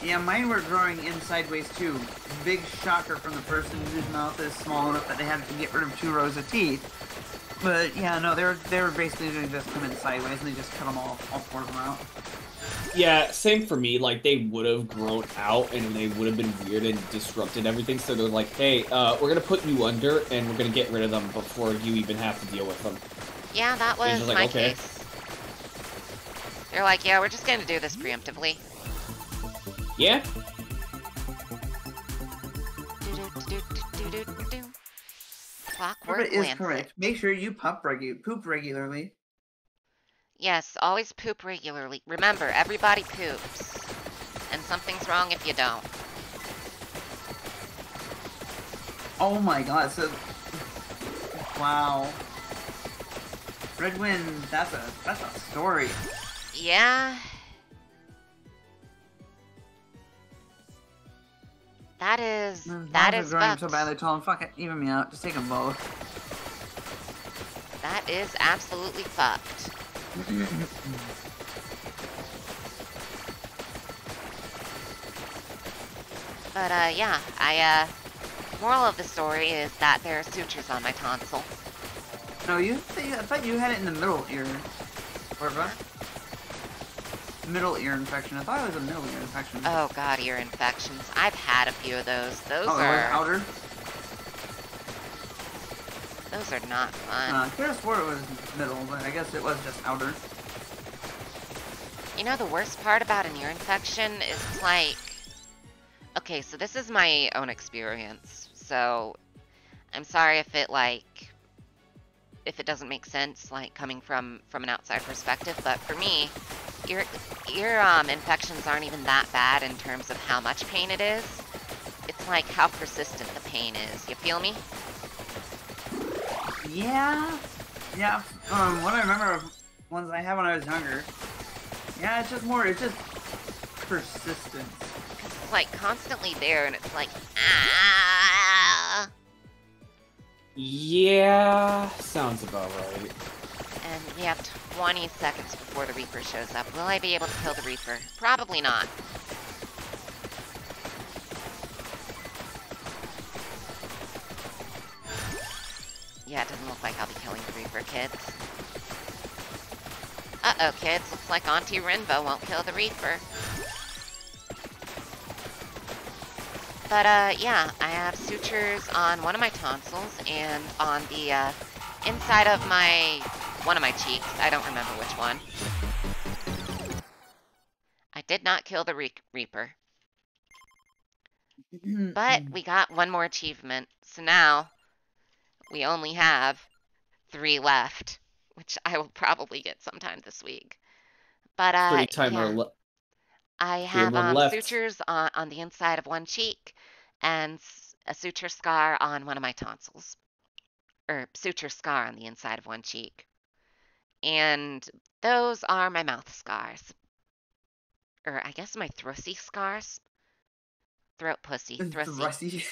Yeah, mine were growing in sideways too. Big shocker from the person whose mouth is small enough that they had to get rid of 2 rows of teeth. But yeah, no, they were basically just come in sideways and they just cut them all 4 of them out. Yeah, same for me. Like, they would have grown out and they would have been weird and disrupted everything. So they're like, hey, we're gonna put you under and we're gonna get rid of them before you even have to deal with them. Yeah, that was just like, my okay. case. They're like, yeah, we're just gonna do this preemptively. Yeah. Clockwork But it is Lancet. correct. Make sure you poop regularly. Yes, always poop regularly. Remember, everybody poops. And something's wrong if you don't. Oh my god, so wow. Red Wind, that's a story. Yeah. That is Growing fucked. so badly tall, fuck it, even me out. Just take them both. That is absolutely fucked. But yeah, moral of the story is that there are sutures on my tonsil. No, I thought you had it in the middle ear. Orva? Middle ear infection. I thought it was a middle ear infection. Oh god, ear infections. I've had a few of those. Those Oh, are outer? Those are not fun. I could have swore it was middle, but I guess it was just outer. You know, the worst part about an ear infection is it's like... Okay, so this is my own experience. So, I'm sorry if it, if it doesn't make sense, coming from an outside perspective, but for me, ear infections aren't even that bad in terms of how much pain it is. It's like how persistent the pain is. You feel me? Yeah. Yeah, what I remember of ones I had when I was younger. Yeah, it's just persistence. It's like constantly there and it's like, ah. Yeah, sounds about right. And we have 20 seconds before the Reaper shows up. Will I be able to kill the Reaper? Probably not. Yeah, it doesn't look like I'll be killing the Reaper, kids. Uh-oh, kids. Looks like Auntie Rinbo won't kill the Reaper. But, yeah, I have sutures on one of my tonsils and on the, inside of one of my cheeks. I don't remember which one. I did not kill the Reaper. But we got one more achievement. So now we only have 3 left, which I will probably get sometime this week. But, yeah. I have sutures on the inside of one cheek and a suture scar on one of my tonsils. Or suture scar on the inside of one cheek. And those are my mouth scars. Or I guess my throaty scars. Throat pussy. Thrusty.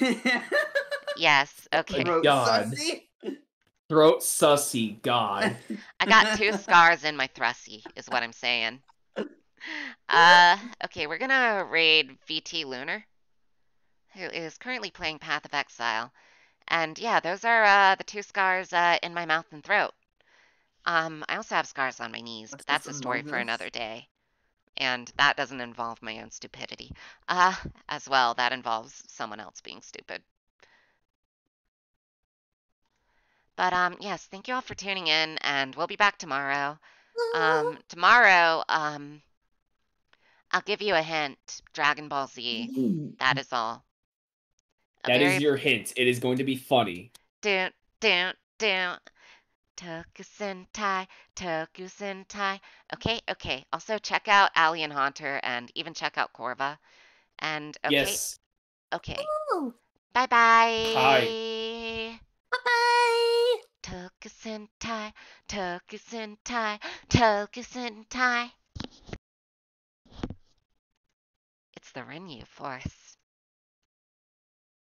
Yes, okay. Throat God. sussy? Throat sussy, God. I got 2 scars in my thrusty, is what I'm saying. Okay, we're gonna raid VT Lunar, who is currently playing Path of Exile. And yeah, those are the 2 scars in my mouth and throat. I also have scars on my knees, but that's a story for another day. And that doesn't involve my own stupidity. As well, that involves someone else being stupid. But yes, thank you all for tuning in, and we'll be back tomorrow. Tomorrow, I'll give you a hint. Dragon Ball Z. That is all. That is your hint. It is going to be funny. Toku Sentai, Toku Sentai. Okay. Also check out Alien Haunter and even check out Corva. And okay. Yes. Okay. Ooh. Bye-bye. Bye. Bye. Toku Tokusentai, Tokusentai, Tokusentai. It's the Rinyu Force.